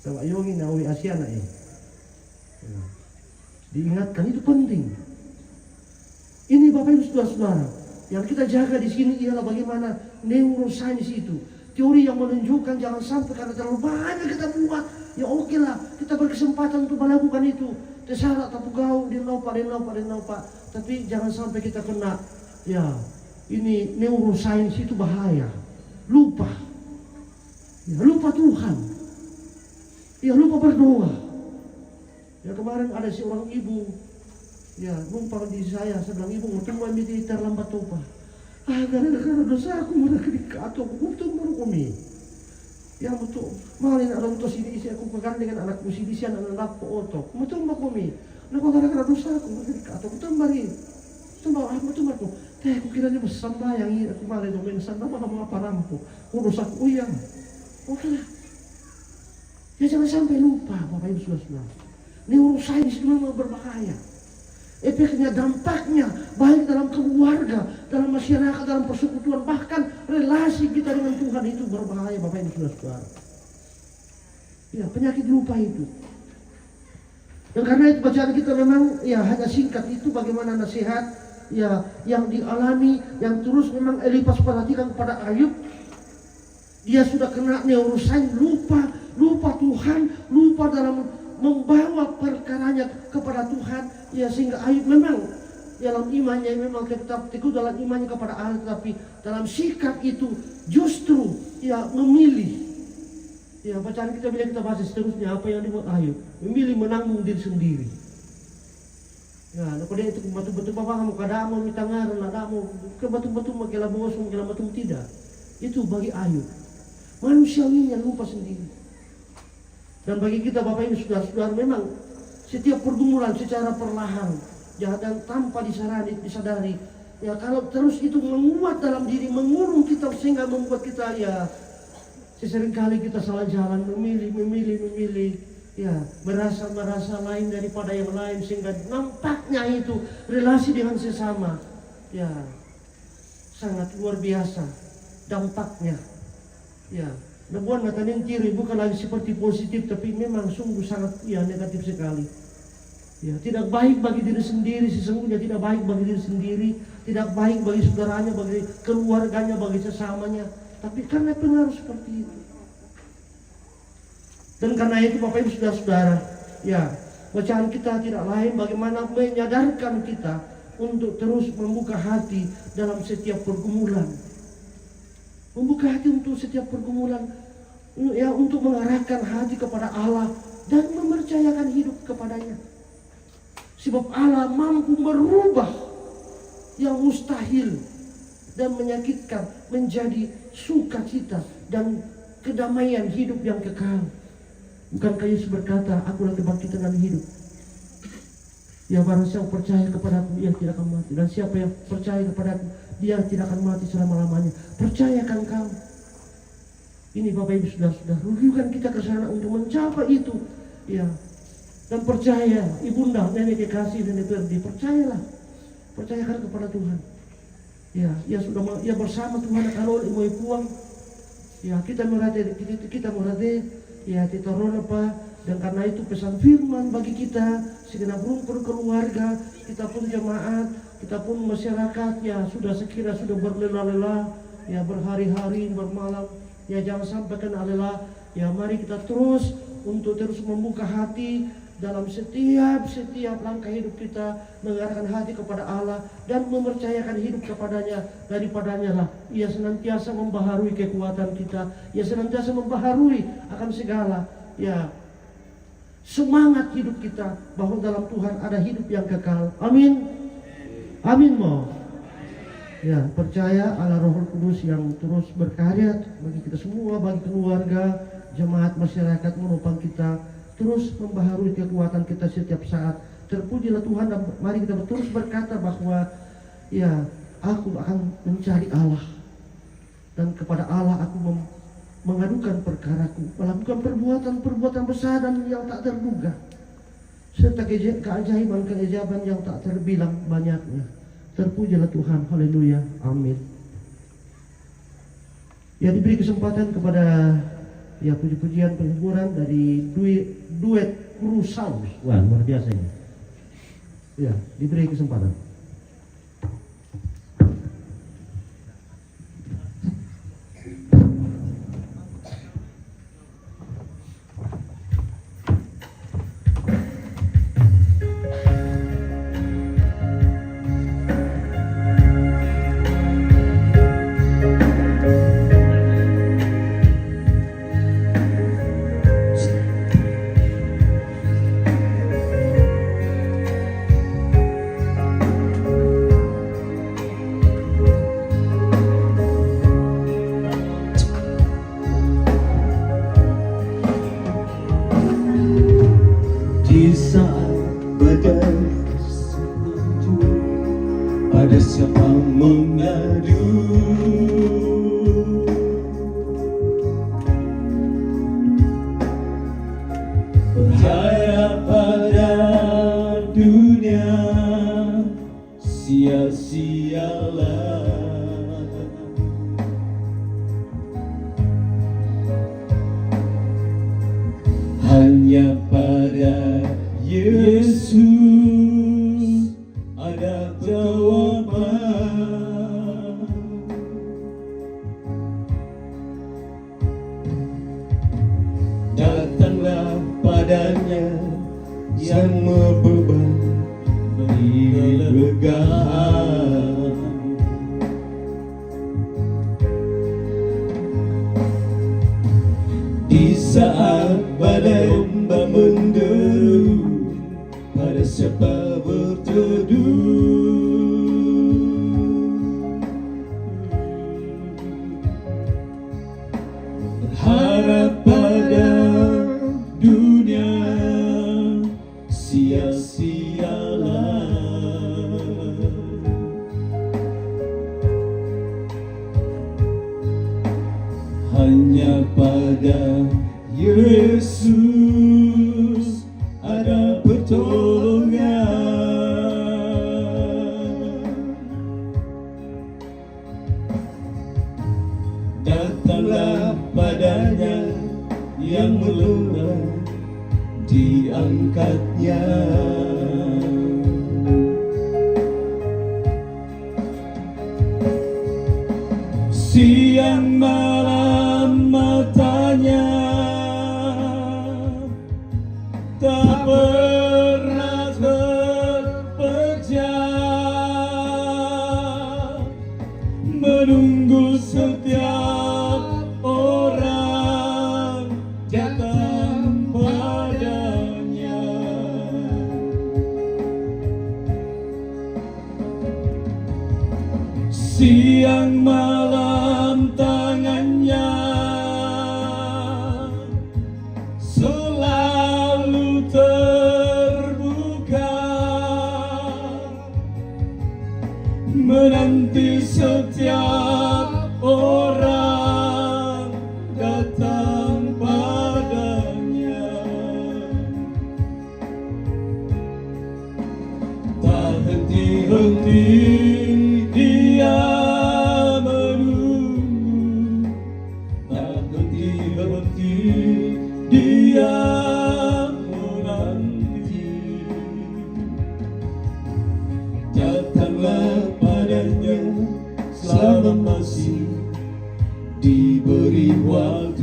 Sahabat yongi na WA siana diingatkan itu penting. Ini Bapak Ibu Saudara-saudara, yang kita jaga di sini ialah bagaimana neuroscience itu. Teori yang menunjukkan jangan sampai karena terlalu banyak kita buat, ya oke lah, kita berkesempatan untuk melakukan itu. Tersalah tapi gau, dia lupa. Tapi jangan sampai kita kena, ya, ini neuroscience itu bahaya. Lupa. Ya, lupa Tuhan. Ya, lupa berdoa. Ya, kemarin ada seorang ibu, Ya, numpang di saya bilang, ibu mau tunggu ambil terlambat topa. Gara-gara dosa aku mula kedikato, aku tunggu kami. Ya betul, malin orang tua sini isi aku pegang dengan anakku sini sian anakku otok. Mau tunggu kami. Nah, gara-gara dosa aku mula kedikato, aku tembari. Tembak aku. Aku kira dia bersambayang ini, aku malin domen sana apa rampu. Oh dosaku uyang. Oke lah. Ya jangan sampai lupa, Bapak Ibu Saudara. Ini urusan ini semua berbahaya. Efeknya, dampaknya baik dalam keluarga, dalam masyarakat, dalam persekutuan, bahkan relasi kita dengan Tuhan itu berbahaya, Bapak Ibu Saudara. Ya, penyakit lupa itu. Dan karena itu bacaan kita memang ya hanya singkat itu bagaimana nasihat ya yang dialami, yang terus memang Elipas perhatikan kepada Ayub. Dia sudah kena neurosain, lupa Tuhan, lupa dalam membawa perkaranya kepada Tuhan, ya sehingga Ayub memang dalam imannya memang tetap teguh dalam imannya kepada Allah, tapi dalam sikap itu justru ya memilih. Ya bacaan kita bila kita baca seterusnya apa yang dibuat Ayub, memilih menanggung diri sendiri. Ya, pada itu betul-betul bapak kamu kadang mau minta ngaran, mau ke betul-betul magelah bos, magelah betul tidak. Itu bagi Ayub. Manusiawinya lupa sendiri. Dan bagi kita Bapak Ibu Saudara memang setiap pergumulan secara perlahan ya, dan tanpa disadari ya, kalau terus itu menguat dalam diri, mengurung kita sehingga membuat kita ya seringkali kita salah jalan, memilih ya, merasa lain daripada yang lain, sehingga nampaknya itu relasi dengan sesama ya sangat luar biasa dampaknya ya. Nabuan natanin kiri bukan lagi seperti positif, tapi memang sungguh sangat ya negatif sekali. Ya, tidak baik bagi diri sendiri, sesungguhnya tidak baik bagi diri sendiri, tidak baik bagi saudaranya, bagi keluarganya, bagi sesamanya. Tapi karena pengaruh seperti itu. Dan karena itu Bapak Ibu Saudara-saudara, ya bacaan kita tidak lain bagaimana menyadarkan kita untuk terus membuka hati dalam setiap pergumulan. Membuka hati untuk setiap pergumulan, ya untuk mengarahkan hati kepada Allah dan mempercayakan hidup kepadanya. Sebab Allah mampu merubah yang mustahil dan menyakitkan menjadi sukacita dan kedamaian hidup yang kekal. Bukankah Yesus berkata, aku lagi bangkit dengan hidup. Ya barang siapa percaya kepadaku, ia tidak akan mati. Dan siapa yang percaya kepadaku, dia tidak akan mati selama-lamanya. Percayakan kau. Ini Bapak Ibu Saudara-saudara, rujukan kita ke sana untuk mencapai itu. Ya. Dan percaya, ibunda, nenek kekasih, nenek Perdi, percayalah. Percayakan kepada Tuhan. Ya, ya bersama Tuhan kalau mau puang. Ya, kita merate, ya kita rona apa. Dan karena itu pesan firman bagi kita, segenap rumpun keluarga, kita pun jemaat, kita pun masyarakat, ya sudah berlelah-lelah, ya berhari-hari, bermalam, ya jangan sampai kena lelah, ya mari kita terus untuk terus membuka hati dalam setiap langkah hidup kita, mengarahkan hati kepada Allah dan mempercayakan hidup kepadanya. Daripadanya lah ia senantiasa membaharui kekuatan kita, ia senantiasa membaharui akan segala ya semangat hidup kita, bahwa dalam Tuhan ada hidup yang kekal. Amin. Amin mo. Ya, percaya Allah Roh Kudus yang terus berkarya bagi kita semua, bagi keluarga, jemaat, masyarakat, menopang kita, terus membaharui kekuatan kita setiap saat. Terpujilah Tuhan, dan mari kita terus berkata bahwa ya, aku akan mencari Allah, dan kepada Allah aku mengadukan perkaraku, melakukan perbuatan besar dan yang tak terduga, serta keajaiban yang tak terbilang banyaknya. Terpujilah Tuhan, haleluya, amin. Ya, diberi kesempatan kepada ya puji-pujian penghiburan dari duet Rusaus. Wah, luar biasa ini. Ya, diberi kesempatan. padanya yang membeban kelegaan. Di saat badai ombak menderu, pada siapa berteduh? Berharap pada dunia sia-sialah. Hanya pada Yesus ada pertolongan. Datanglah padanya yang meluluh diangkatnya. Siang malam matanya tak pernah terpejam, menunggu setiap orang datang padanya. Siang malam tangannya selalu terbuka, menanti setiap orang datang padanya. Tak henti-henti dia menunggu, tak henti-henti dia menanti. Datanglah padanya selama masih diberi waktu.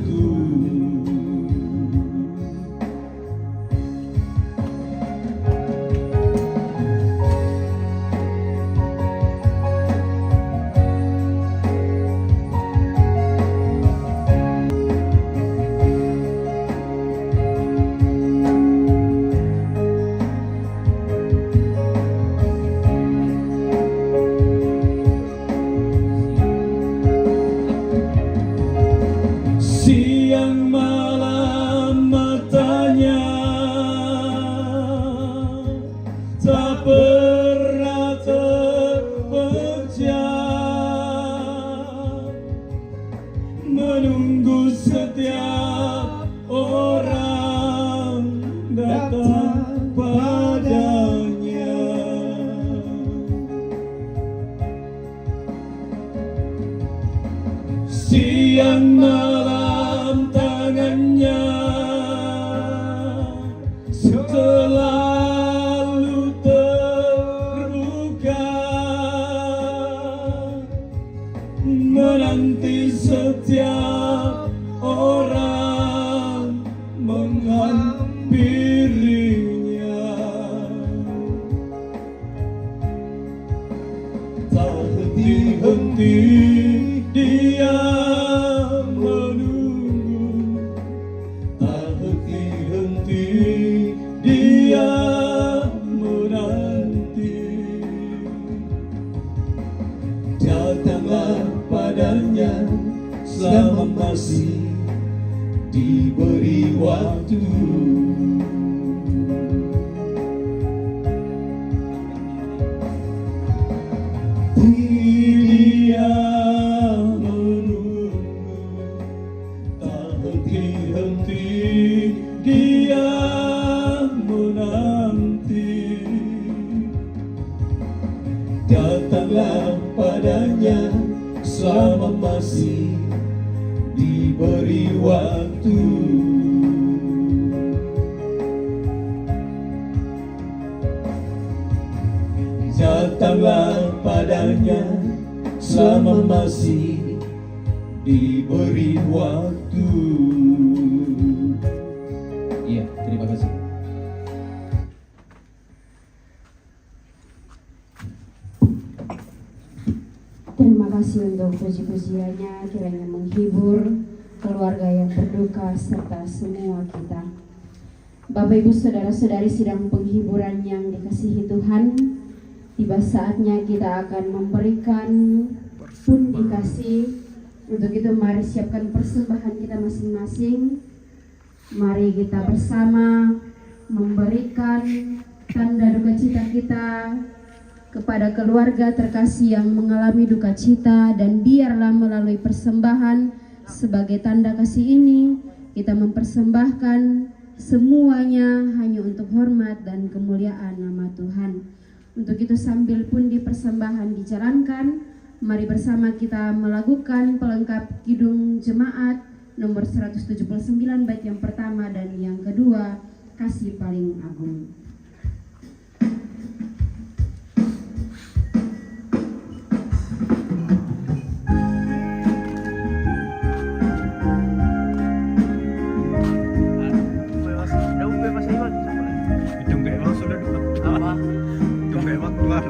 Siang malam matanya tak pernah terpejam, menunggu setiap orang datang padanya. Siang malam tangannya selalu terbuka, menanti setiap orang menghampirinya. Tak henti-henti dia menunggu, tak henti-henti dia menanti. Datanglah padanya selama masih diberi waktu. Dia menunggu, tak henti-henti dia menanti. Datanglah padanya selama masih diberi waktu. Datanglah padanya selama masih diberi waktu. Iya, terima kasih. kasih untuk puji-pujiannya kiranya menghibur keluarga yang berduka serta semua kita. Bapak Ibu Saudara-saudari sidang penghiburan yang dikasihi Tuhan, tiba saatnya kita akan memberikan pundi kasih. Untuk itu mari siapkan persembahan kita masing-masing. Mari kita bersama memberikan tanda duka cita kita kepada keluarga terkasih yang mengalami duka cita, dan biarlah melalui persembahan sebagai tanda kasih ini kita mempersembahkan semuanya hanya untuk hormat dan kemuliaan nama Tuhan. Untuk itu sambil pundi persembahan dijalankan, mari bersama kita melakukan pelengkap kidung jemaat nomor 179 bait yang pertama dan yang kedua, kasih paling agung. Hidung kayak emang sudah apa? Hidung kayak emang keluar.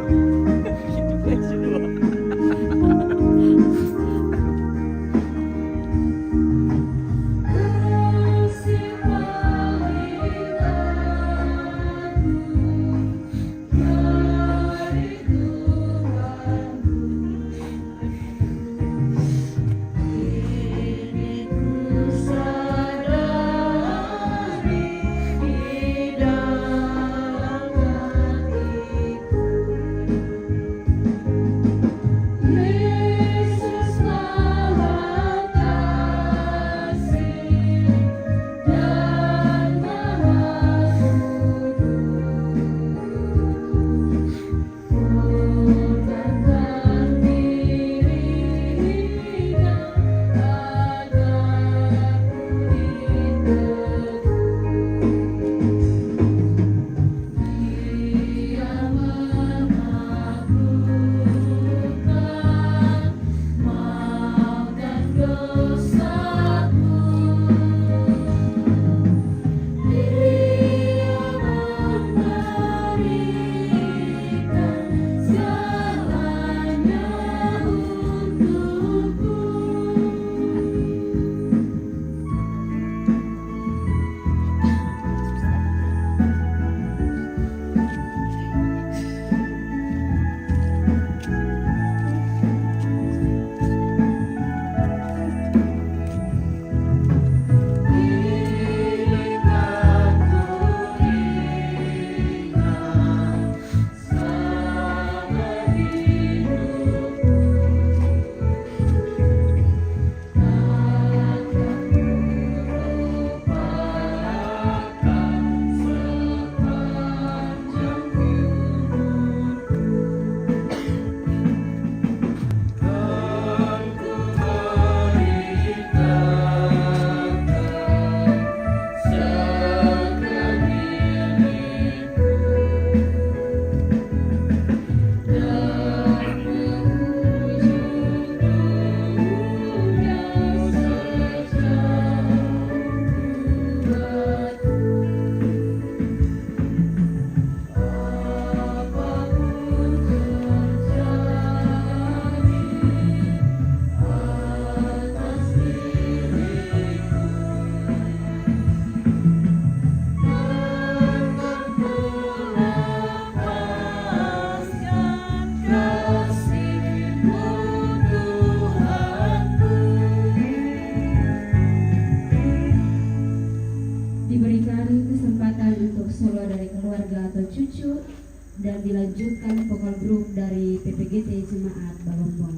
dan dilanjutkan vokal grup dari PPGT Jemaat Balombong.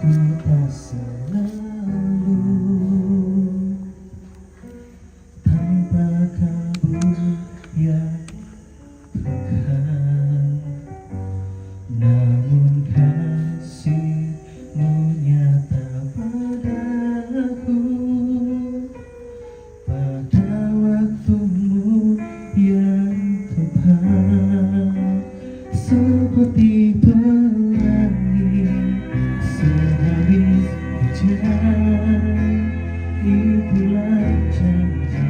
Kita selalu tanpa kabur yang pekan, namun kasih-Mu nyata padaku pada waktu-Mu yang tepat, seperti pelangi sehabis hujan. Itulah janji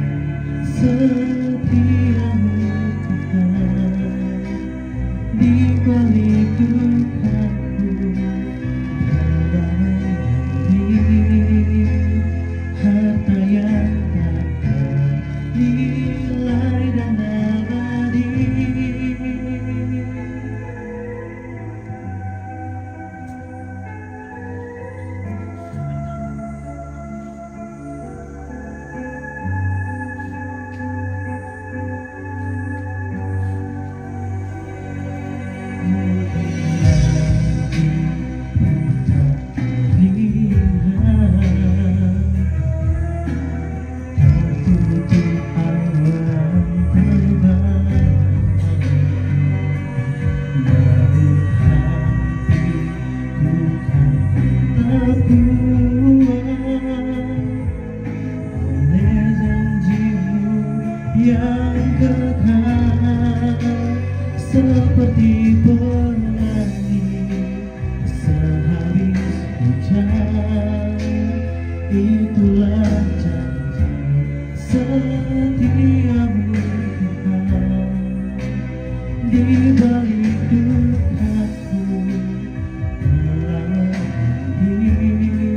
setiamu Tuhan. Di balik dukaku berdamai hati, harta yang tak ternilai dan abadi. Yang kekal seperti pelangi sehabis hujan. Itulah janji setiamu Tuhan. Di balik dukaku berdamai hati,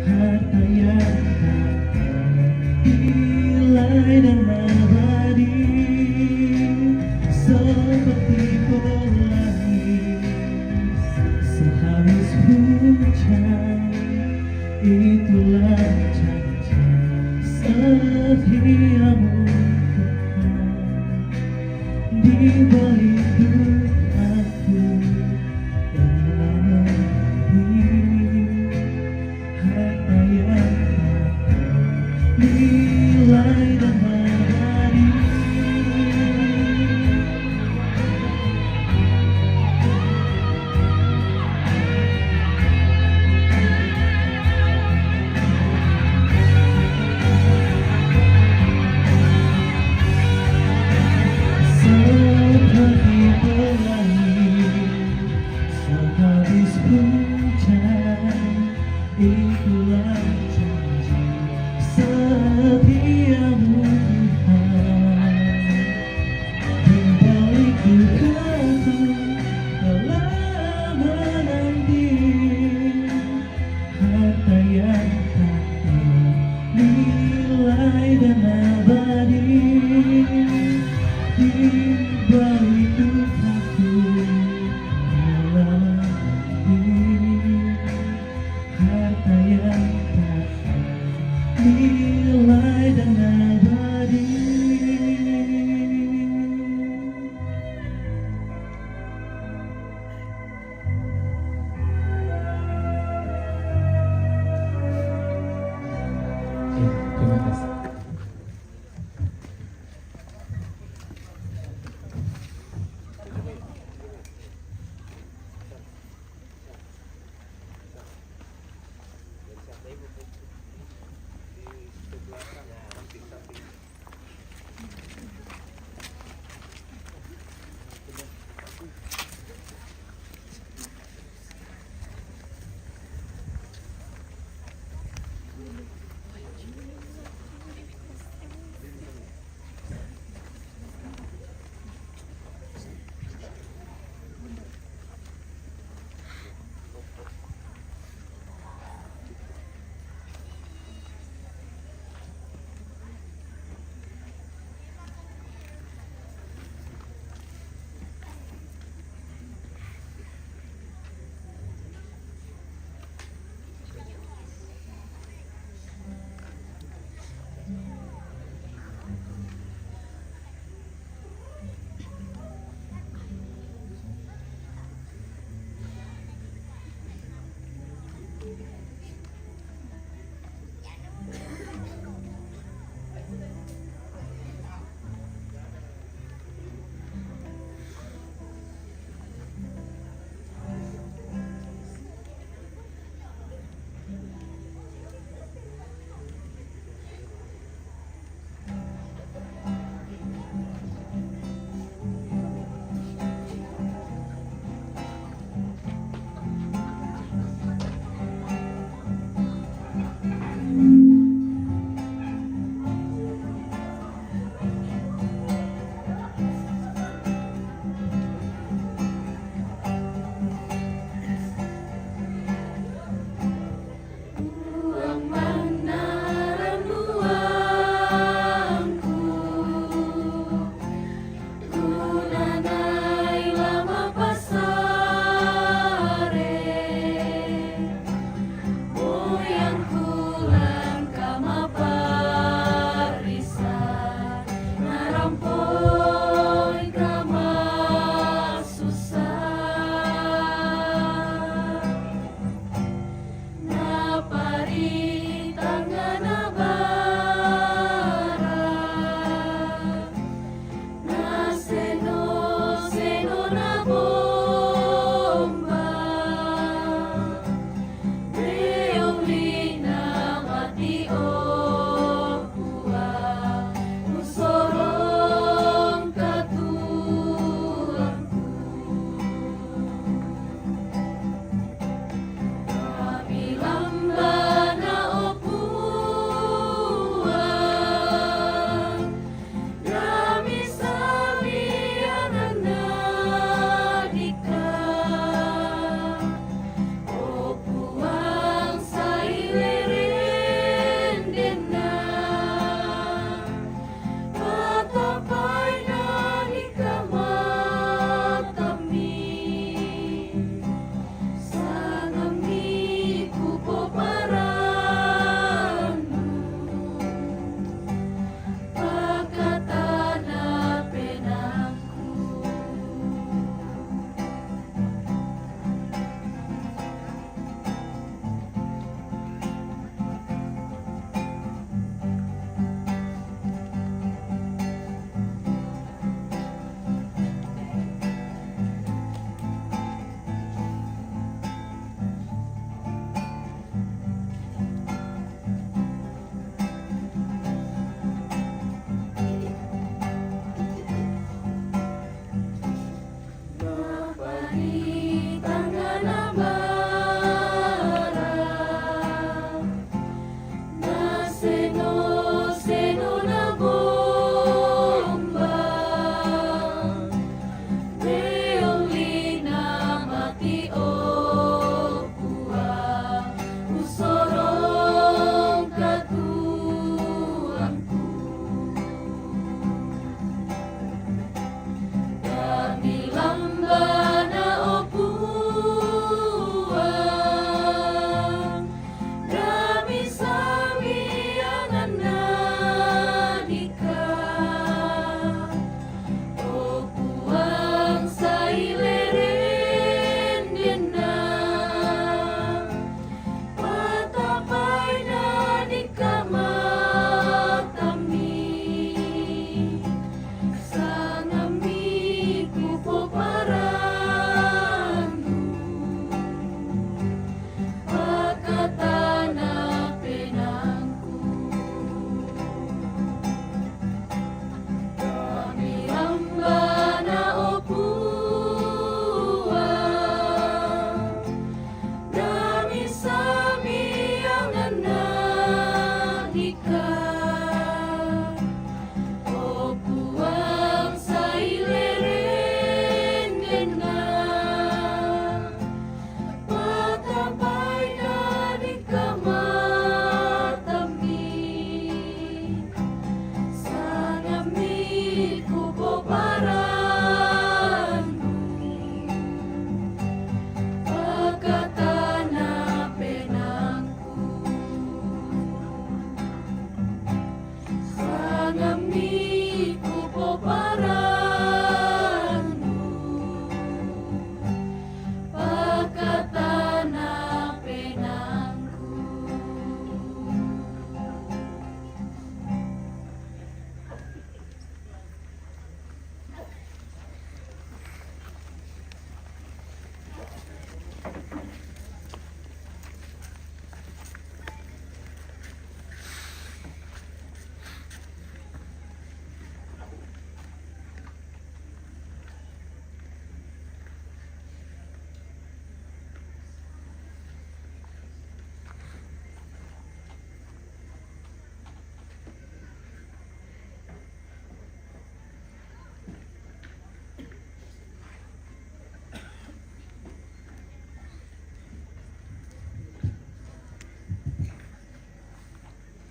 harta yang tak ternilai dan abadi, seperti pelangi sehabis hujan. Itulah janji setiamu Tuhan. Di balik dukaku berdamai hati, harta yang tak ternilai dan abadi. Seperti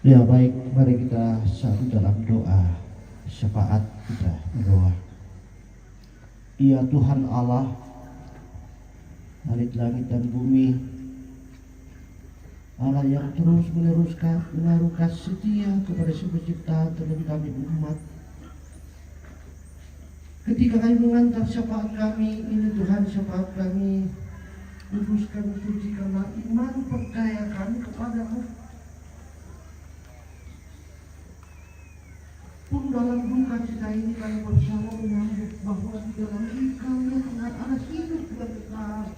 Ya baik, mari kita satu dalam doa syafaat kita berdoa. Ya Tuhan Allah, langit dan bumi, Allah yang terus menaruh kasih setia kepada si pencipta terlebih kami umat. Ketika kami mengantar syafaat kami ini Tuhan, syafaat kami kuduskan, sucikanlah iman percaya kami kepadamu. Pun dalam duka cita ini kami bersama menyambut bahwa di dalam Engkau ya Tuhan ada hidup yang kekal.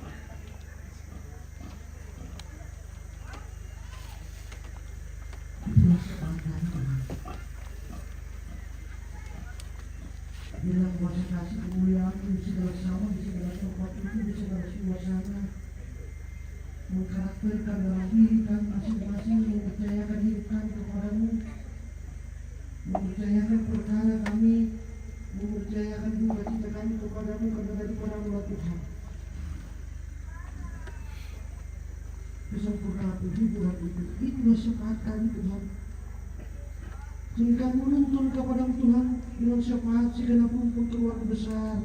Itulah sepakat bilang kuasa kasih kemuliaan di segala sama, di segala tempat itu, di segala suasana, mengkarakterkan dalam diri kami masing-masing, mempercayakan hidup kami kepadamu, mempercayakan perkara kami, mempercayakan duka cita kami kepadamu karena daripada Tuhan. Kesempurnaan hiburan itulah syafaat kami Tuhan. Sehingga menuntun kepada Tuhan dengan syafaat segenap rumput keluarga besar.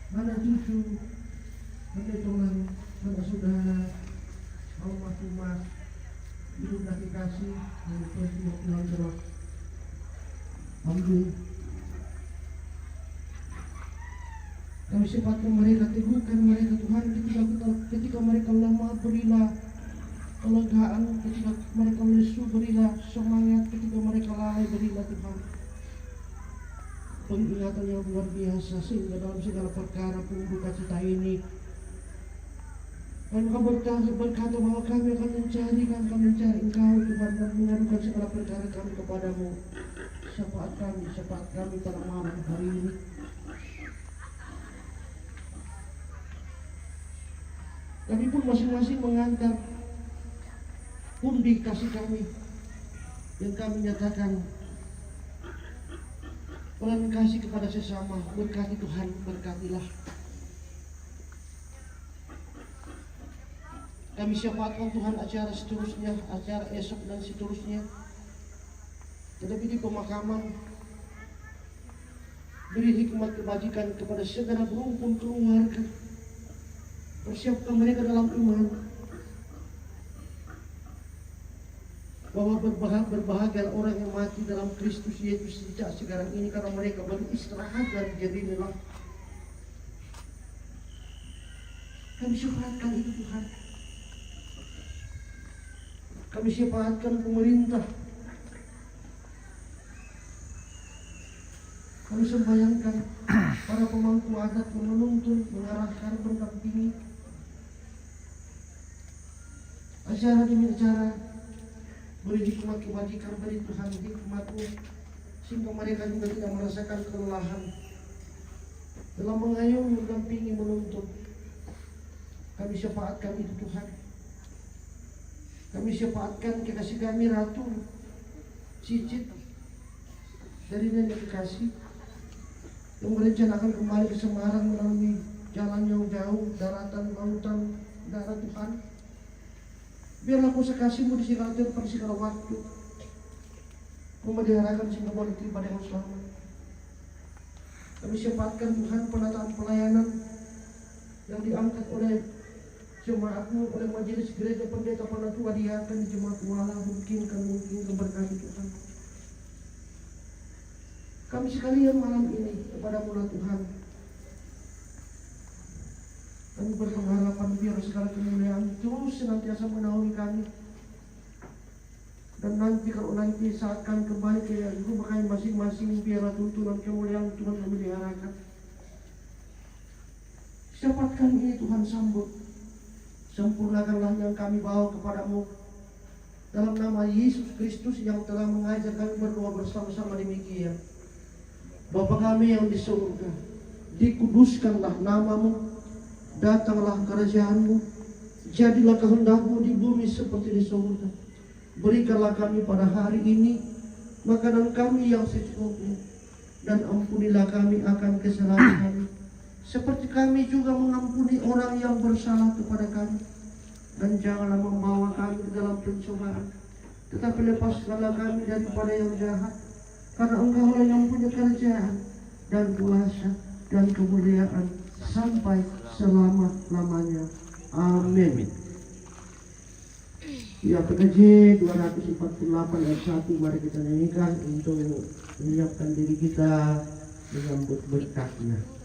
Mana cucu, mana teman, mana saudara, almarhumah, ibu kasih kasih, dan peristiwa Tuhan telah ambil. Kami sifatkan mereka, teguhkan mereka Tuhan ketika mereka lemah, berilah kelegaan, ketika mereka lesu berilah semangat, ketika mereka lalai berilah Tuhan pengingatan yang luar biasa, sehingga dalam segala perkara pun duka cita ini dan Engkau berkata bahwa kami akan mencari Engkau Tuhan dan mengadukan segala perkara kami kepadamu. Syafaat kami pada malam hari ini. Kami pun masing-masing mengantar pundi kasih kami yang kami nyatakan pelan kasih kepada sesama. Berkati Tuhan, berkatilah. Kami syafatkan Tuhan acara seterusnya, acara esok dan seterusnya. Tetapi di pemakaman, beri hikmat kebajikan kepada segenap rumpun keluarga. Persiapkan mereka dalam iman bahwa berbahagia orang yang mati dalam Kristus Yesus sejak sekarang ini karena mereka beristirahat dari jadi lelah. Kami syafatkan itu Tuhan. Kami syafatkan pemerintah. Kami sembayangkan para pemangku adat yang menuntun, mengarahkan, mendampingi acara demi acara. Beri hikmat kebajikan, beri Tuhan hikmat-Mu sehingga mereka juga tidak merasakan kelelahan dalam mengayomi, mendampingi, menuntun. Kami syafaatkan itu Tuhan. Kami syafaatkan kekasih kami Ratu Cicit dari nenek kekasih yang merencanakan kembali ke Semarang melalui jalan yang jauh, daratan, lautan, darat Tuhan. Biarlah kuasa kasih-Mu di segala tempat, di segala waktu memeliharakan sehingga boleh tiba dengan selamat. Kami syafatkan Tuhan penataan pelayanan yang diangkat oleh jemaat-Mu, oleh majelis gereja pendeta penatua diakan di jemaat wala, mungkin berkati Tuhan. Kami sekalian malam ini kepada-Mu Tuhan, kami berpengharapan biar segala kemuliaan terus senantiasa menaungi kami. Dan nanti kalau nanti saat kami kembali ke rumah kami masing-masing, biarlah tuntunan kemuliaan Tuhan memeliharakan. Syafatkan ini Tuhan, sambut. Sempurnakanlah yang kami bawa kepada-Mu dalam nama Yesus Kristus yang telah mengajar kami berdoa bersama-sama demikian. Bapa kami yang di surga, dikuduskanlah nama-Mu, datanglah kerajaan-Mu, jadilah kehendak-Mu di bumi seperti di surga. Berikanlah kami pada hari ini makanan kami yang secukupnya, dan ampunilah kami akan kesalahan kami seperti kami juga mengampuni orang yang bersalah kepada kami. Dan janganlah membawa kami ke dalam pencobaan, tetapi lepaskanlah kami daripada yang jahat. Karena Engkau yang punya kerajaan dan kuasa dan kemuliaan sampai selama-lamanya. Amin. Ya, PKJ 248 ayat 1, mari kita nyanyikan untuk menyiapkan diri kita menyambut berkat-Nya.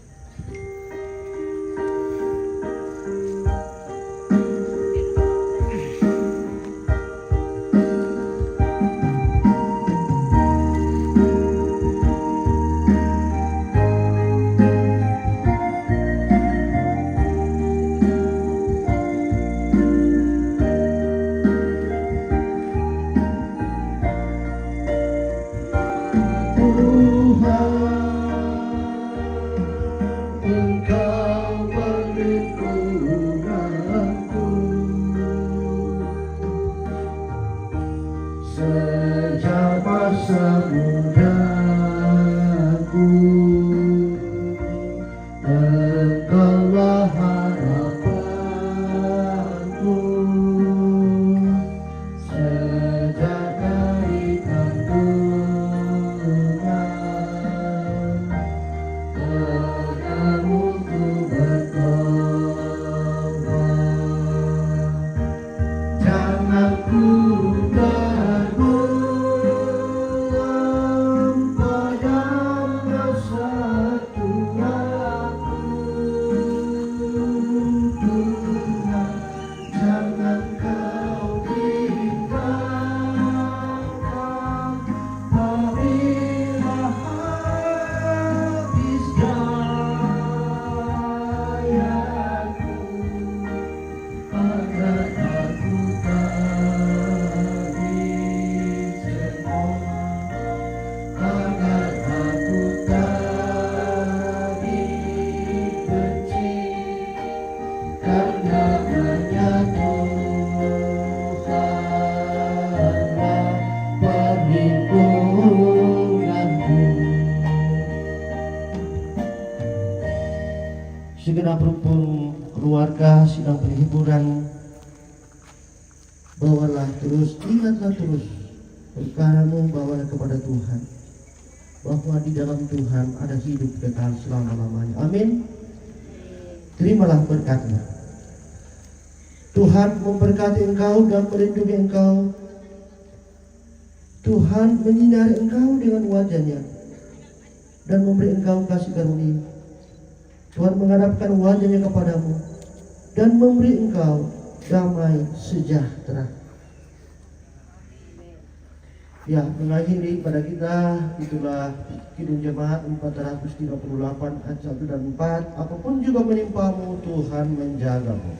Segenap rumpun keluarga sidang penghiburan, bawalah terus, ingatlah terus perkaramu, bawalah kepada Tuhan, bahwa di dalam Tuhan ada hidup kekal selama-lamanya. Amin. Terimalah berkat-Nya. Tuhan memberkati engkau dan melindungi engkau. Tuhan menyinari engkau dengan wajah-Nya dan memberi engkau kasih karunia. Tuhan menghadapkan wajah-Nya kepadamu dan memberi engkau damai sejahtera. Ya, mengakhiri pada kita itulah Kidung Jemaat 438 ayat 1 dan 4. Apapun juga menimpamu, Tuhan menjagamu.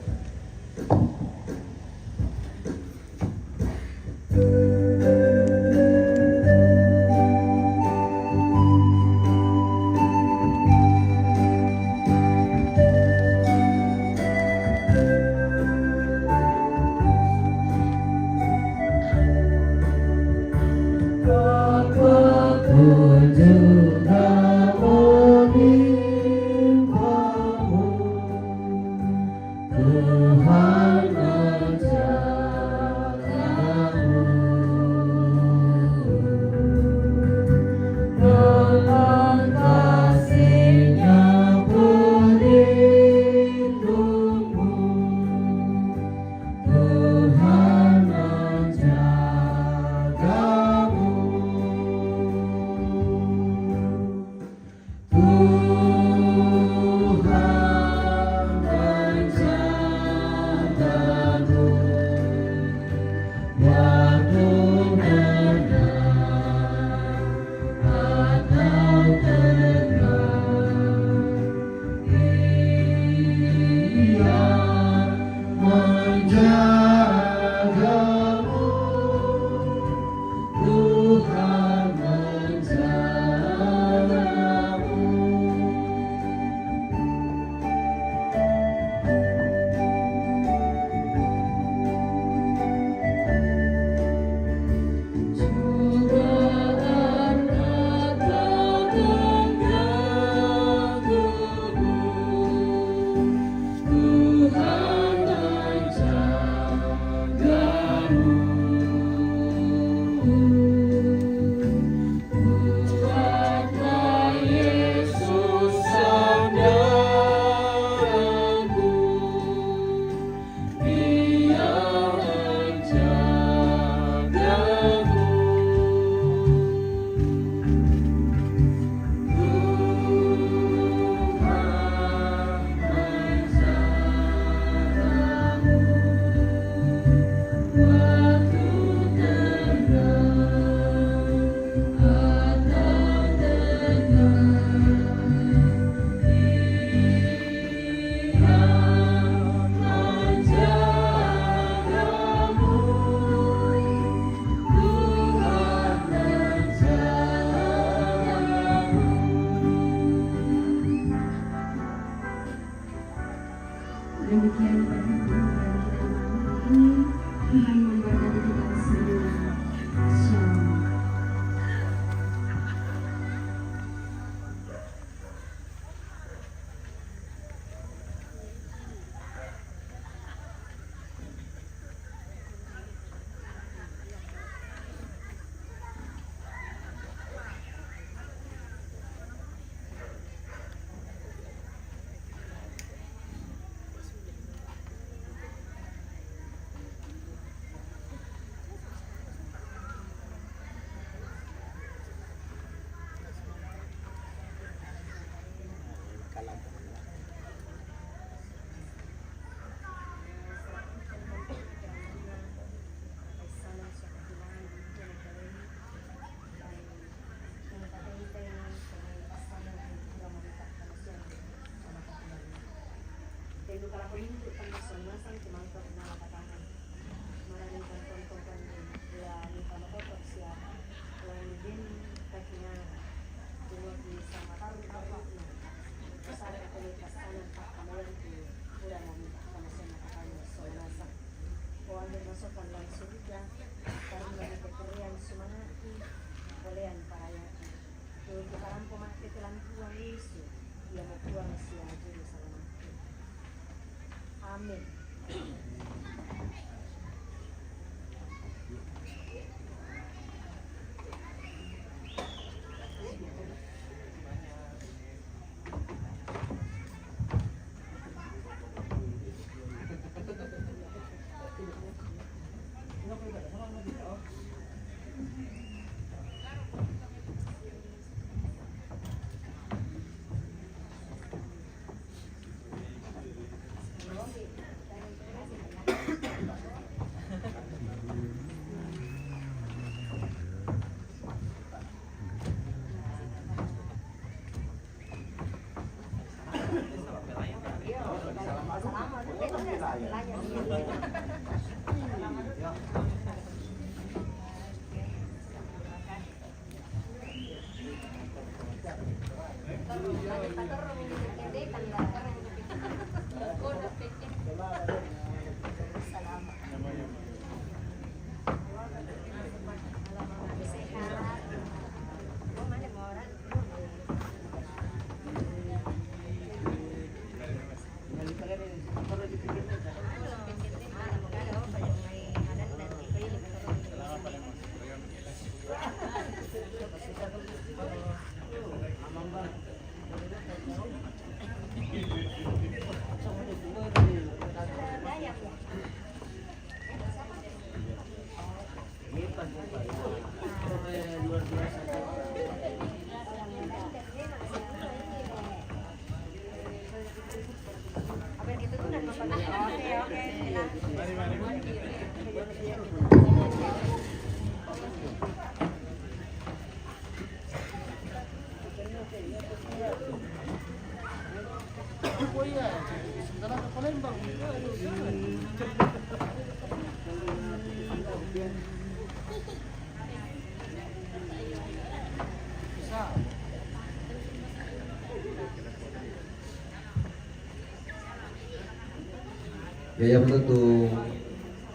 Ya betul tuh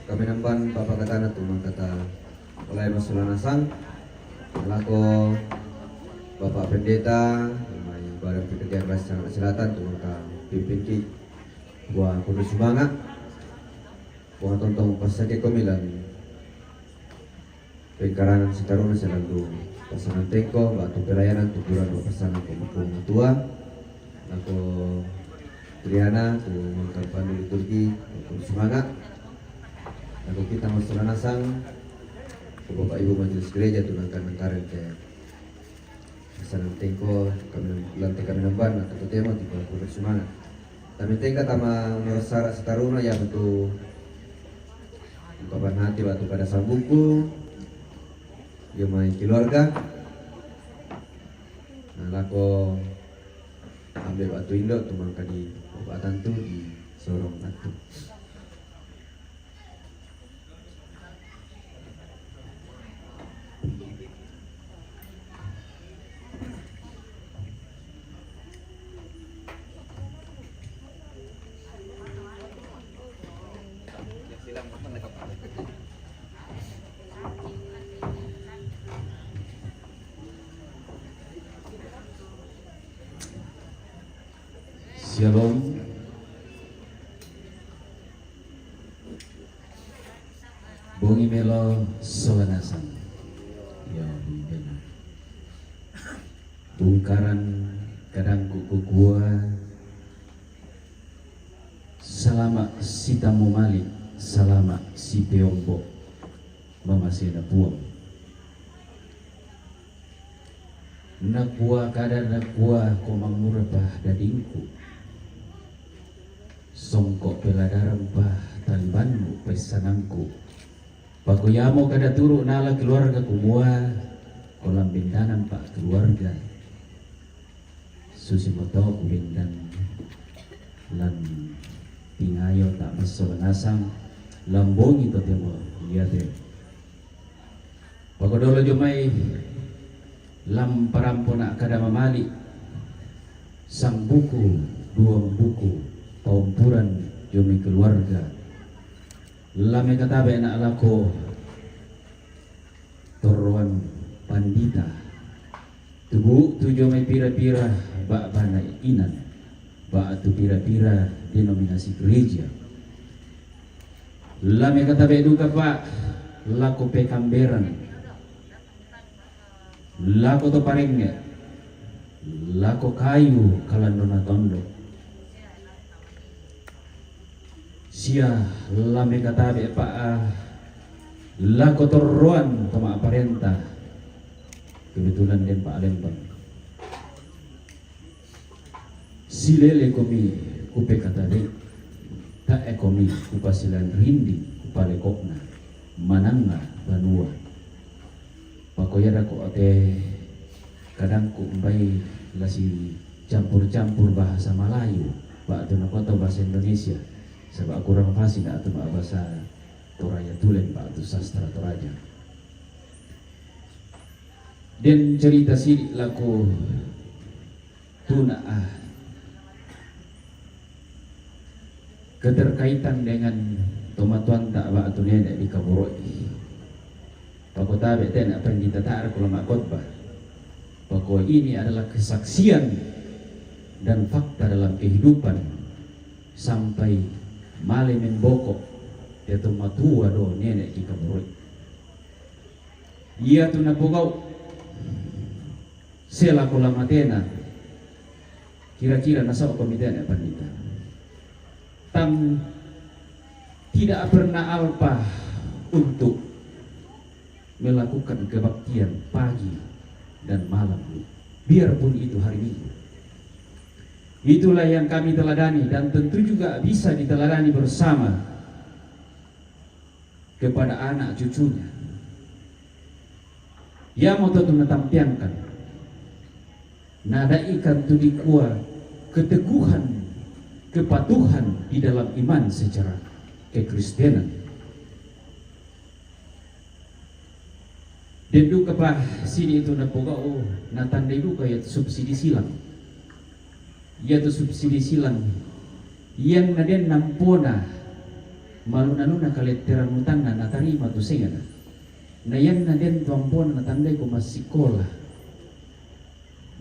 kami nampan Bapak katana tuh kata mulai masalah nasang melako Bapak Pendeta mai barang pekerjaan Bahasa Selatan tuh maka pimpin ki buah kudu semangat buah tontong pasake komilan pengkarangan sekarang selalu pasangan teko batu pelayanan tujuan pasangan pemukul tua aku Triana tu mengkal pandu liturgi untuk semangat. Lalu kita masalah nasang Bapak Ibu Majelis Gereja tu nangkan nangkaren ke pasangan teko kami lantai kami namban atau tema tiba kudu semangat. Kami tingkat sama merasa setaruna yang betul ungkapan hati waktu pada sambungku dia main keluarga. Nah lako ambil batu indo tu mangka di obatan tu di sorong batu. Shalom. Bungi melo sawanasan. Ya benar. Bungkaran kadang kuku gua. Salama si tamu malik, salama si peombo. Mama sina buang. nakua kada nakua komang murabah dadingku, songkok peladaran bah talibanmu pesananku, pakuyamo kada turu nala keluarga kumua, kolam bendanan pak keluarga, susi moto bendan lan pingayo tak masuk nasang lambongi to temo lihat ya. Pakodolo jomai lamparampo nak kada mamali sang buku dua buku paumpuran jomai keluarga lame katabe nak lako torwan pandita tubuh tu jomai pira-pira bak bana inan bak tu pira-pira denominasi gereja lame katabe duka pak lako pekamberan lako to parengge lako kayu kalandona tondo sia lame katabe pa lako to roan toma aparenta kebetulan den Pak Lembang silele komi kupe katabe tak ekomi kupasilan rindi kupalekokna mananga banua pakoya dako ate kadang ku umbai lasi campur-campur bahasa Melayu pak tu nak atau bahasa Indonesia sebab kurang fasih nak tu bahasa Toraja tulen pak tu sastra Toraja dan cerita sidik laku tuna keterkaitan dengan tomatuan tak pak tu nenek di Kaboroi. Pako tabe ten apa yang ditatar ulama khotbah bahwa ini adalah kesaksian dan fakta dalam kehidupan sampai male membokok yaitu matua do nenek di Kaboroi. Ia tu napogau sela ulama tena kira-kira nasa komite apa pandita tam tidak pernah alpa untuk melakukan kebaktian pagi dan malam biarpun itu hari Minggu. Itulah yang kami teladani dan tentu juga bisa diteladani bersama kepada anak cucunya yang mau tentu menampilkan nada ikan tudikua keteguhan kepatuhan di dalam iman secara kekristenan. Dan duka pa sini itu napoga natandai duka ya subsidi silang. Ya tu subsidi silang yang naden nampona maluna-luna kaletteran mutana natarima tu sengana. Na yan naden tuampona natandai ko masikola.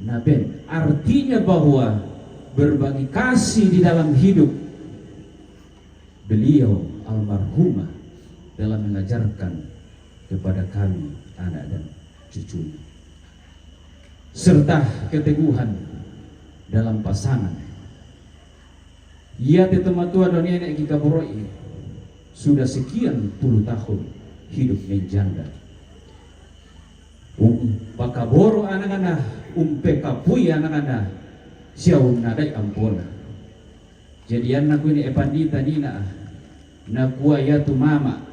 Na ben artinya bahwa berbagi kasih di dalam hidup beliau almarhumah dalam mengajarkan kepada kami anak dan cucunya serta keteguhan dalam pasangan. Ia tetematua dan nenek kita boroi sudah sekian puluh tahun hidup menjanda. Pakaboro anak-anak kapui anak-anak siaun nadai ampona. Jadi anak ini epandita dina nakua ya tu mama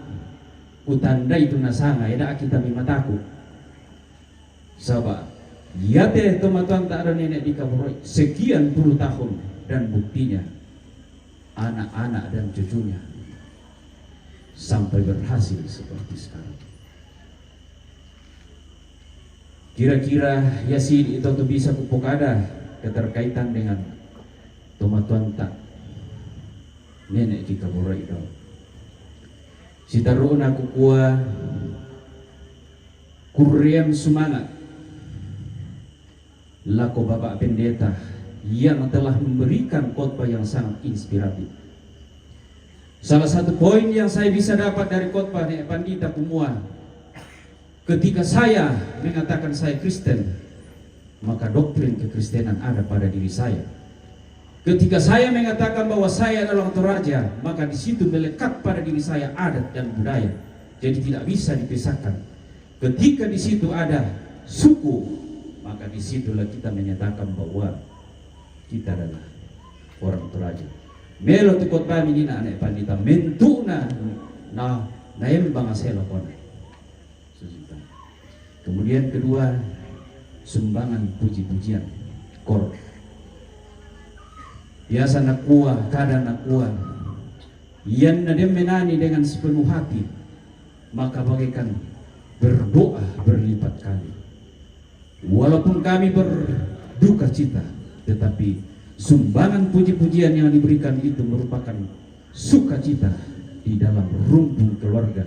utanda itu nasanga eda kita mimataku sabab ya teh tomatuan tak ada nenek di Kaboroi sekian puluh tahun dan buktinya anak-anak dan cucunya sampai berhasil seperti sekarang. Kira-kira Yasin itu tuh bisa kupokada keterkaitan dengan tomatuan tak nenek di Kaboroi itu. Si taruon aku kuah kurian semangat lako Bapak Pendeta yang telah memberikan khotbah yang sangat inspiratif. Salah satu poin yang saya bisa dapat dari khotbah Nek Pandita Kumua, ketika saya mengatakan saya Kristen, maka doktrin kekristenan ada pada diri saya. Ketika saya mengatakan bahwa saya adalah Toraja, maka di situ melekat pada diri saya adat dan budaya. Jadi tidak bisa dipisahkan. Ketika di situ ada suku, maka disitulah kita menyatakan bahwa kita adalah orang Toraja. Melo tukot kami ni na anak pandita mentu na yang bangasela kona. Kemudian kedua, sumbangan puji-pujian kor. Biasa nakua, kadang nakua. Yan na dia menani dengan sepenuh hati, maka bagaikan berdoa berlipat kali. Walaupun kami berduka cita, tetapi sumbangan puji-pujian yang diberikan itu merupakan sukacita di dalam rumpun keluarga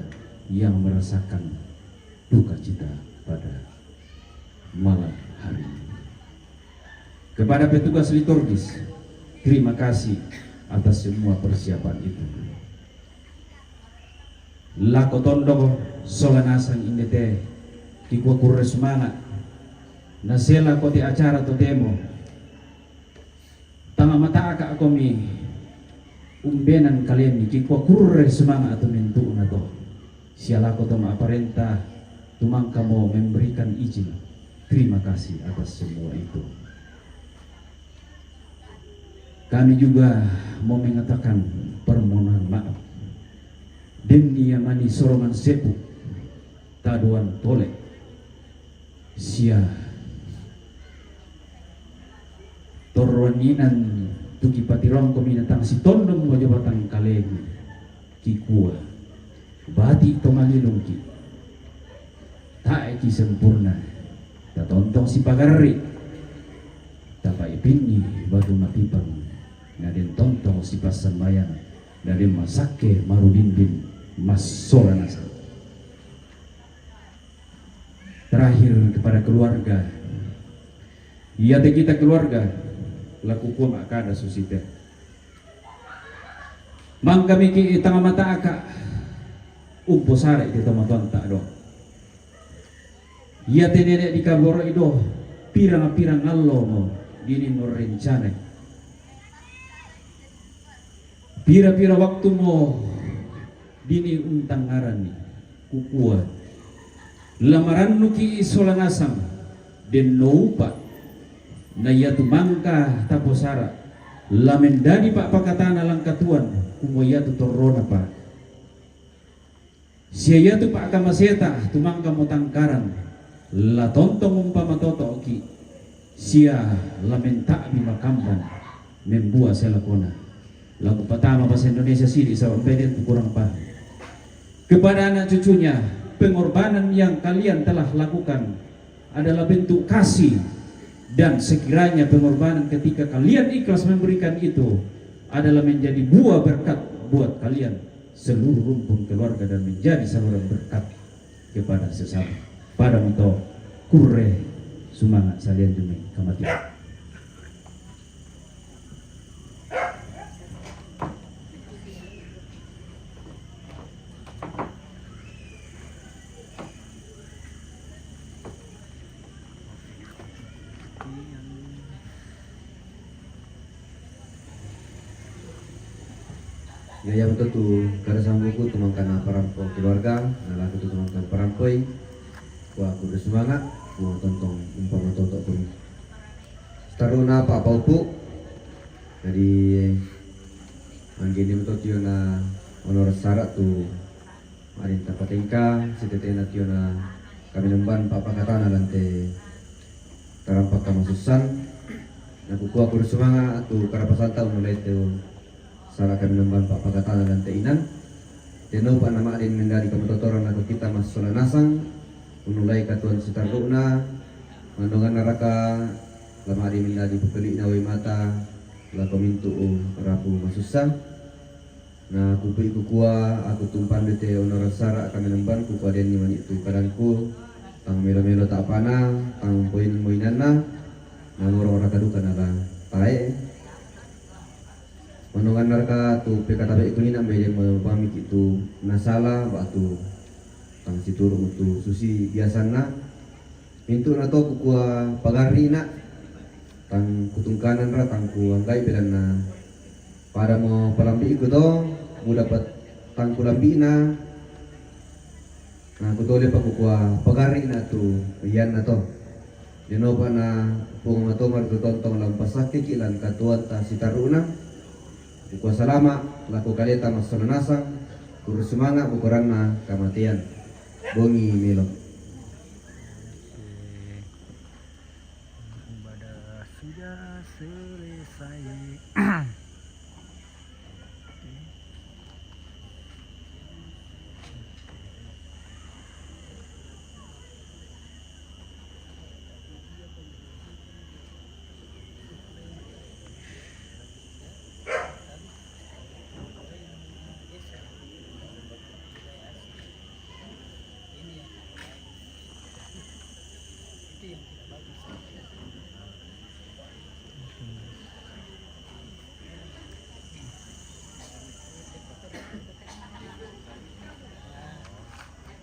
yang merasakan duka cita pada malam hari ini. Kepada petugas liturgis, terima kasih atas semua persiapan itu. Lako tondo solanasang indete kikwa kurre semangat nasela kote acara to demo tanga mata aka akomi umbenan kalian ni kikwa kurre semangat atau mentu na to siala ko to maaparenta tumang kamo memberikan izin. Terima kasih atas semua itu. Kami juga mau mengatakan permohonan maaf. Deni mani sorongan sepu taduan tole sia torwaninan tuki patirong kominatang si tondong mo jabatan kalegi kikua bati tomalilong ki taeki sempurna tatontong si pagarri tapai pini batu matipang ngaden tontong si pasan bayan dari masake marudindin masola nasa. Terakhir kepada keluarga, iya teh kita keluarga laku kuma kada susite. Mang kami ki tanga mata aka umpo sare di tomatuan tak do. Iya teh nenek di kaboro ido pirang-pirang allo mo dini no rencana. Pira-pira waktu mo dini untang ngarani kukua lamaran nuki isolanasang den noupa na yatu mangka taposara lamendani pak pakatana langkatuan kumo yatu torona pa siya yatu pak kamaseta tumangka mo tangkaran la tontong umpama toto ki siya lamenta bimakamban membuat selakona lagu pertama bahasa Indonesia sini sahabat pendek kurang paham. Kepada anak cucunya, pengorbanan yang kalian telah lakukan adalah bentuk kasih, dan sekiranya pengorbanan ketika kalian ikhlas memberikan itu adalah menjadi buah berkat buat kalian seluruh rumpun keluarga dan menjadi saluran berkat kepada sesama. Pada untuk kurre semangat salian demi kematian. Ya betul tu kada sambuku tumangkan parampo keluarga nah laku tu tumangkan parampoi ku aku bersemangat ku tontong umpama toto pun staruna pak paupu jadi manggini betul tiona honor syarat tu marin tapatingka sitetena tiona kami lemban pak pakatana lante tarampak kamasusan nah ku aku bersemangat tu karapasanta mulai tu salah kami nemban pak pakatana dan teinan teno pak nama adin mendari kemototoran atau kita mas solanasang unulai katuan sitaruna mandongan naraka lama adin mendari pepeli nawai mata la komintu rapu masusang na kupu iku kuah aku tumpan dete honor sara kami nemban kuku aden ni manik tu kadangku tang melo-melo tak pana tang poin-poinana na moro ora kadukan ala tae manungan narka tu pekatabe ikuni na mele mo pamik itu nasala batu tang situru tu susi biasana mintu na to kukua pagari na tang kutungkanan ra tang ku angkai pedan na pada mo palambi iku to mo dapat tang kulambi na kutole pa kukua pagari na tu yan na to Dinoba na pungatomar tutontong lang pasakik ilan katuan ta sitaruna. Kuasa lama laku kaleta masunanasang kurus semanga ukuran na kamatian. Bongi Milo.